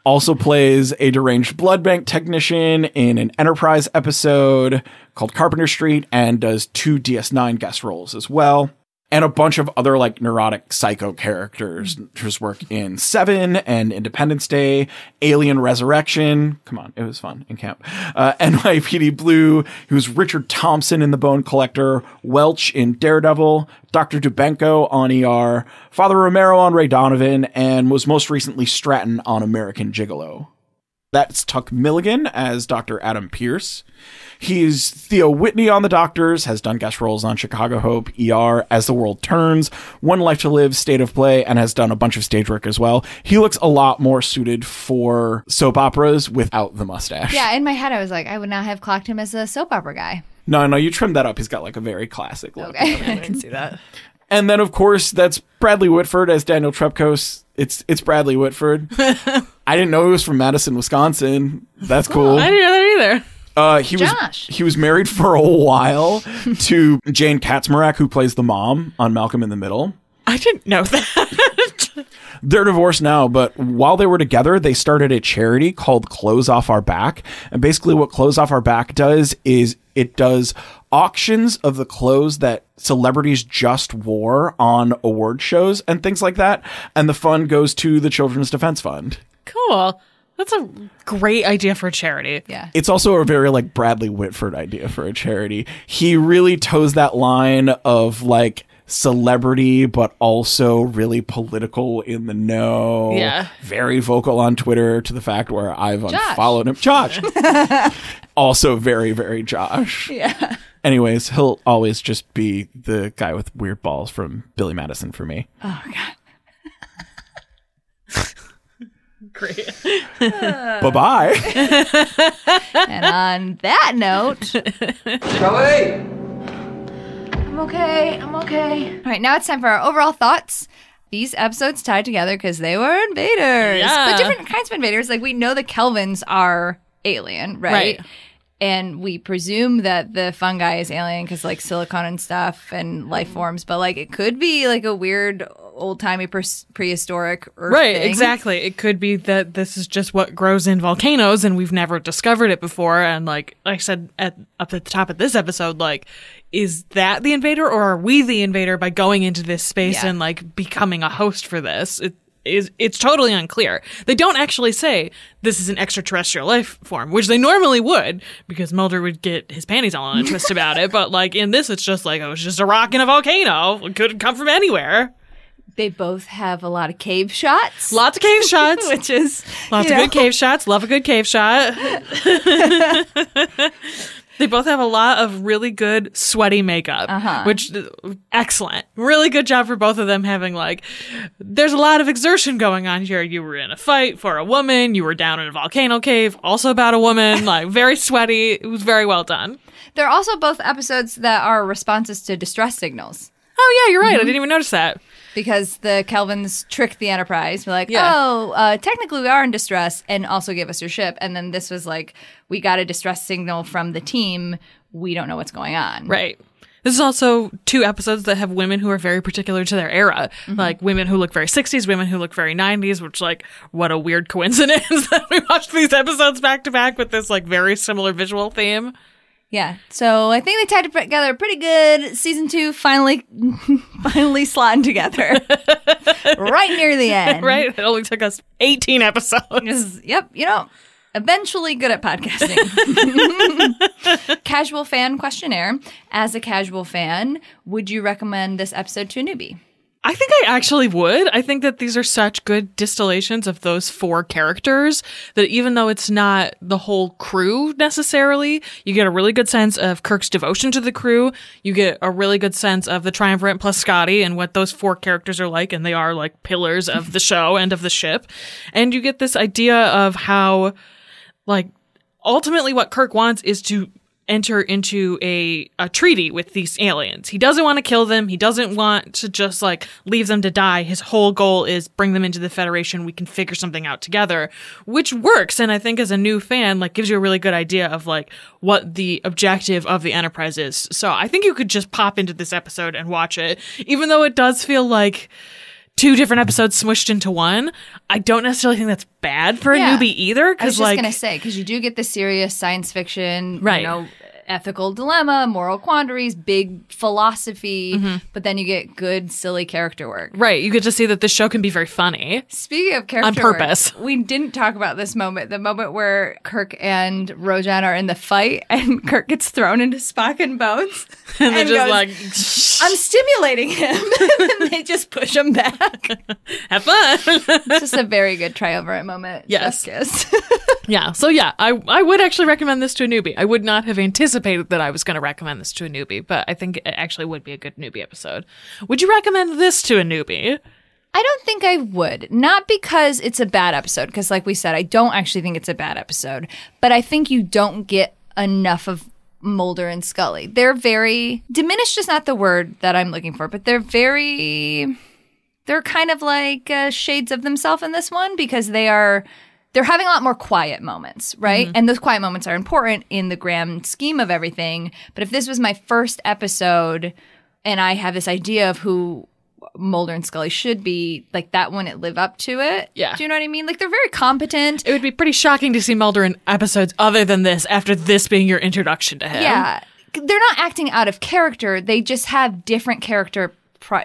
Also plays a deranged blood bank technician in an Enterprise episode called Carpenter Street, and does 2 DS9 guest roles as well. And a bunch of other like neurotic psycho characters whose work in Seven and Independence Day, Alien Resurrection. Come on, it was fun in camp. NYPD Blue, who's Richard Thompson in The Bone Collector, Welch in Daredevil, Dr. Dubenko on ER, Father Romero on Ray Donovan, and was most recently Stratton on American Gigolo. That's Tuck Milligan as Dr. Adam Pierce. He's Theo Whitney on The Doctors, has done guest roles on Chicago Hope, ER, As the World Turns, One Life to Live, State of Play, and has done a bunch of stage work as well. He looks a lot more suited for soap operas without the mustache. Yeah, in my head I was like, I would not have clocked him as a soap opera guy. No, you trimmed that up. He's got like a very classic look. Okay. I can see that. And then, of course, that's Bradley Whitford as Daniel Trepkos. It's Bradley Whitford. I didn't know he was from Madison, Wisconsin. That's cool. I didn't know that either. He was married for a while to Jane Katzmarak, who plays the mom on Malcolm in the Middle. I didn't know that. They're divorced now, but while they were together, they started a charity called Clothes Off Our Back. And basically what Clothes Off Our Back does is it does auctions of the clothes that celebrities just wore on award shows and things like that. And the fund goes to the Children's Defense Fund. Cool. That's a great idea for a charity. Yeah. It's also a very like Bradley Whitford idea for a charity. He really toes that line of like celebrity, but also really political in the know. Yeah. Very vocal on Twitter to the fact where I've unfollowed him. Josh. Also very, very Josh. Yeah. Anyways, he'll always just be the guy with weird balls from Billy Madison for me. Oh, God. Great. Bye-bye. And on that note... Kelly! I'm okay. All right, now it's time for our overall thoughts. These episodes tied together because they were invaders. Yeah. But different kinds of invaders. Like, we know the Kelvins are alien, right? And we presume that the fungi is alien because, like, silicon and stuff and life forms. But, like, it could be, like, a weird old-timey prehistoric Earth Right, thing. exactly. It could be that this is just what grows in volcanoes and we've never discovered it before. And like I said up at the top of this episode, like, is that the invader or are we the invader by going into this space and like becoming a host for this? It's totally unclear. They don't actually say this is an extraterrestrial life form, which they normally would, because Mulder would get his panties all in a twist about it. But like in this, it's just like, oh, it's just a rock in a volcano. It could come from anywhere. They both have a lot of cave shots. Lots of cave shots. Which is... Lots of good cave shots. Love a good cave shot. They both have a lot of really good sweaty makeup, which excellent. Really good job for both of them having like, there's a lot of exertion going on here. You were in a fight for a woman. You were down in a volcano cave, also about a woman, like very sweaty. It was very well done. They're also both episodes that are responses to distress signals. Oh yeah, you're right. I didn't even notice that. Because the Kelvins tricked the Enterprise. We're like, technically we are in distress, and also give us your ship. And then this was like, we got a distress signal from the team. We don't know what's going on. Right. This is also 2 episodes that have women who are very particular to their era. Like women who look very 60s, women who look very 90s, which like, what a weird coincidence that we watched these episodes back to back with this like very similar visual theme. Yeah, so I think they tied it together pretty good. Season 2 finally slotting together. Right near the end. Right? It only took us 18 episodes. Yep, eventually good at podcasting. Casual fan questionnaire. As a casual fan, would you recommend this episode to a newbie? I think I actually would. I think that these are such good distillations of those 4 characters that even though it's not the whole crew necessarily, you get a really good sense of Kirk's devotion to the crew. You get a really good sense of the Triumvirate plus Scotty and what those 4 characters are like. And they are like pillars of the show and of the ship. And you get this idea of how, like, ultimately what Kirk wants is to enter into a treaty with these aliens. He doesn't want to kill them. He doesn't want to just like leave them to die. His whole goal is bring them into the Federation. We can figure something out together, which works. And I think as a new fan, like gives you a really good idea of like what the objective of the Enterprise is. So I think you could just pop into this episode and watch it, even though it does feel like 2 different episodes smushed into one. I don't necessarily think that's bad for a newbie either. I was just going to say, because you do get the serious science fiction, right. Ethical dilemma, moral quandaries, big philosophy, but then you get good, silly character work. Right. You get to see that this show can be very funny. Speaking of character on purpose. work, we didn't talk about this moment, the moment where Kirk and Rojan are in the fight and Kirk gets thrown into Spock and Bones. And they're just like, I'm stimulating him. And they just push him back. Have fun. It's just a very good triumvirate moment. Yes. Kiss. Yeah. So yeah, I would actually recommend this to a newbie. I would not have anticipated that I was going to recommend this to a newbie, but I think it actually would be a good newbie episode. Would you recommend this to a newbie? I don't think I would. Not because it's a bad episode, because like we said, I don't actually think it's a bad episode, but I think you don't get enough of Mulder and Scully. They're very, diminished is not the word that I'm looking for, but they're kind of like shades of themselves in this one, because they're having a lot more quiet moments, right? And those quiet moments are important in the grand scheme of everything. But if this was my first episode and I have this idea of who Mulder and Scully should be, like that wouldn't live up to it. Yeah. Do you know what I mean? Like they're very competent. It would be pretty shocking to see Mulder in episodes other than this after this being your introduction to him. Yeah. They're not acting out of character. They just have different character.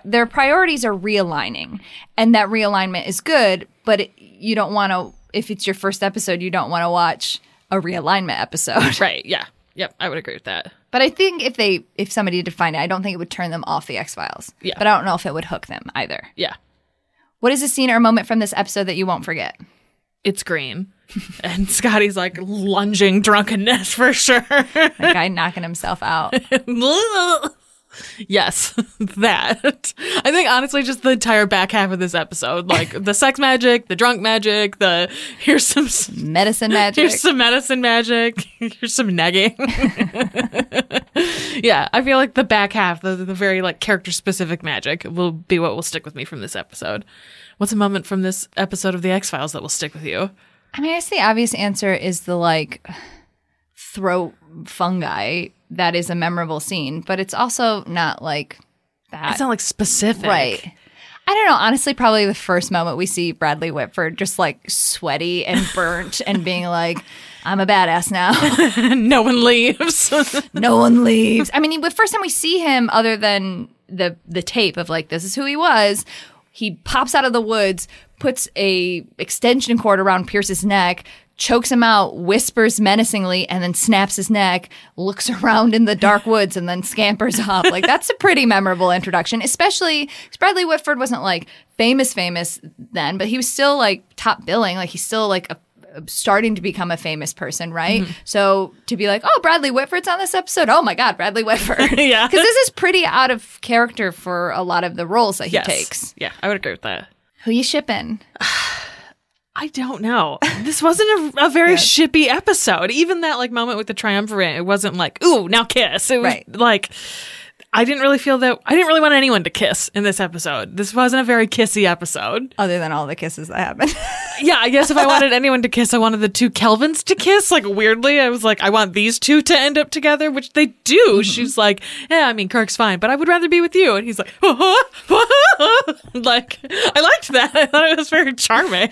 Their priorities are realigning. And that realignment is good, but you don't want to, if it's your first episode, you don't want to watch a realignment episode. Right. Yeah. Yep. I would agree with that. But I think if somebody did find it, I don't think it would turn them off the X-Files. Yeah. But I don't know if it would hook them either. Yeah. What is a scene or a moment from this episode that you won't forget? It's green. And Scotty's like lunging drunkenness for sure. The guy knocking himself out. Yes, that. I think honestly just the entire back half of this episode, like the sex magic, the drunk magic, here's some medicine magic. Here's some medicine magic. Here's some negging. Yeah, I feel like the back half, the very like character specific magic will be what will stick with me from this episode. What's a moment from this episode of The X-Files that will stick with you? I mean, I guess the obvious answer is the like throat fungi. That is a memorable scene, but it's also not like that. It's not like specific. Right. I don't know. Honestly, probably the first moment we see Bradley Whitford just like sweaty and burnt and being like, I'm a badass now. No one leaves. No one leaves. I mean, the first time we see him, other than the tape of like, this is who he was, he pops out of the woods, puts a extension cord around Pierce's neck, chokes him out, whispers menacingly, and then snaps his neck, looks around in the dark woods, and then scampers off. Like, that's a pretty memorable introduction, especially because Bradley Whitford wasn't, like, famous then, but he was still, like, top billing. Like, he's still, like, starting to become a famous person, right? Mm-hmm. So to be like, oh, Bradley Whitford's on this episode. Oh, my God, Bradley Whitford. Yeah. Because this is pretty out of character for a lot of the roles that he takes. Yeah, I would agree with that. Who you shipping? I don't know. This wasn't a very shippy episode. Even that like moment with the triumvirate, it wasn't like, ooh, now kiss. It was like, I didn't really feel that. I didn't really want anyone to kiss in this episode. This wasn't a very kissy episode. Other than all the kisses that happened. Yeah, I guess if I wanted anyone to kiss, I wanted the two Kelvins to kiss. Like, weirdly, I was like, I want these two to end up together, which they do. Mm-hmm. She's like, yeah, I mean, Kirk's fine, but I would rather be with you. And he's like, like, I liked that. I thought it was very charming.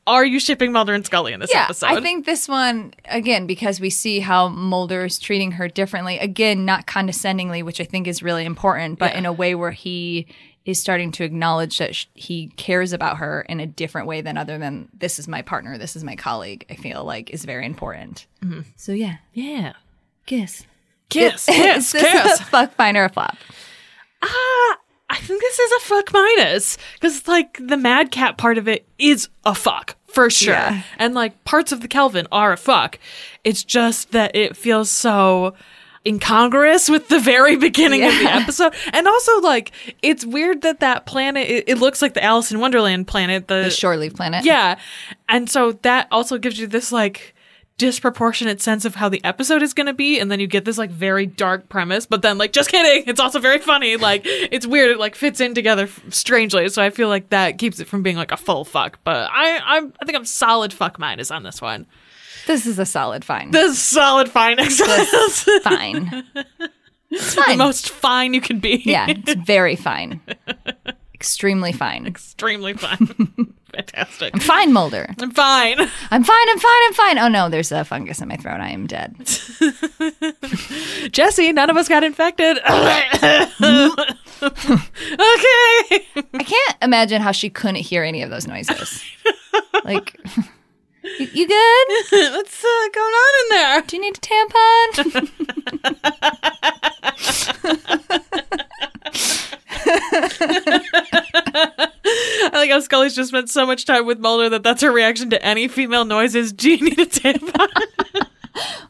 Are you shipping Mulder and Scully in this episode? I think this one, again, because we see how Mulder is treating her differently, again, not condescendingly, which I think is really important, but in a way where he is starting to acknowledge that he cares about her in a different way than other than this is my partner, this is my colleague, I feel like is very important. Mm-hmm. So yeah. Yeah. Kiss. Kiss. Is this a fuck, fine, or a flop? I think this is a fuck minus. Because, like, the madcap part of it is a fuck, for sure. Yeah. And, like, parts of the Kelvin are a fuck. It's just that it feels so incongruous with the very beginning of the episode. And also, like, it's weird that planet, it looks like the Alice in Wonderland planet. The shore-leave planet. Yeah. And so that also gives you this, like, disproportionate sense of how the episode is going to be, and then you get this like very dark premise, but then like just kidding, it's also very funny. Like it's weird, it like fits in together strangely, so I feel like that keeps it from being like a full fuck. But I think I'm solid fuck minus on this one. This is a solid fine. This is solid fine. This fine. It's fine. The most fine you can be. Yeah, it's very fine. Extremely fine. Extremely fine. Fantastic. I'm fine, Mulder. I'm fine. I'm fine. Oh no, there's a fungus in my throat. I am dead. Jesse, none of us got infected. Okay. I can't imagine how she couldn't hear any of those noises. Like, you good? What's going on in there? Do you need a tampon? I like how Scully's just spent so much time with Mulder that's her reaction to any female noises. Do you need a tampon?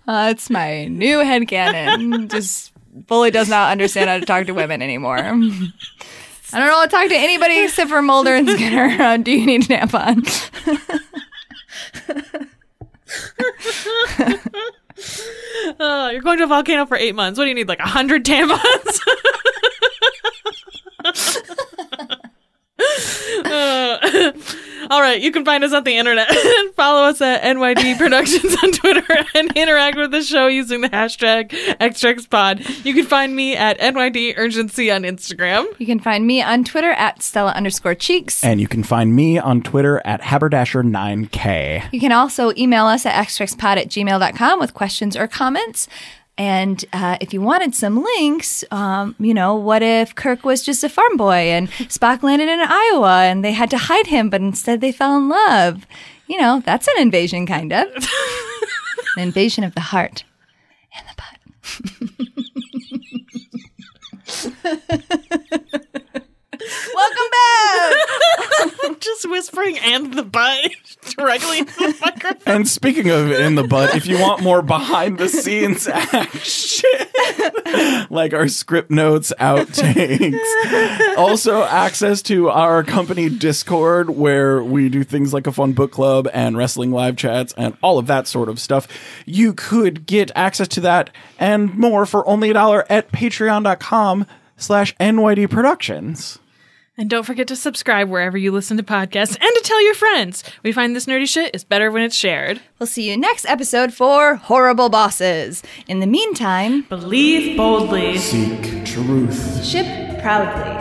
It's my new headcanon. Just fully does not understand how to talk to women anymore. I don't know how to talk to anybody except for Mulder and Skinner. Do you need a tampon? You're going to a volcano for 8 months. What do you need, like 100 tampons? All right, you can find us on the internet and follow us at NYD Productions on Twitter and interact with the show using the hashtag XTrexPod. You can find me at NYD Urgency on Instagram. You can find me on Twitter at Stella_Cheeks. And you can find me on Twitter at Haberdasher9K. You can also email us at xtrexpod@gmail.com with questions or comments. And if you wanted some links, what if Kirk was just a farm boy and Spock landed in Iowa and they had to hide him, but instead they fell in love? You know, that's an invasion, kind of. An invasion of the heart and the butt. Welcome back! Just whispering and the butt directly into the microphone. And speaking of in the butt, if you want more behind the scenes action, like our script notes, outtakes, also access to our company Discord where we do things like a fun book club and wrestling live chats and all of that sort of stuff, you could get access to that and more for only $1 at patreon.com/NYD Productions. And don't forget to subscribe wherever you listen to podcasts and to tell your friends. We find this nerdy shit is better when it's shared. We'll see you next episode for Horrible Bosses. In the meantime, believe boldly. Seek truth. Ship proudly.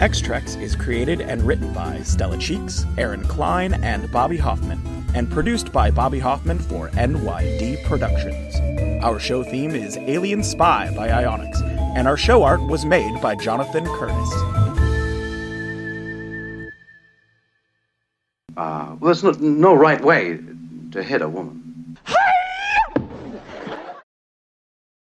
X-Trex is created and written by Stella Cheeks, Erin Cline, and Bobby Hoffman, and produced by Bobby Hoffman for NYD Productions. Our show theme is Alien Spy by Ionix, and our show art was made by Jonathan Curtis. Well, there's no right way to hit a woman.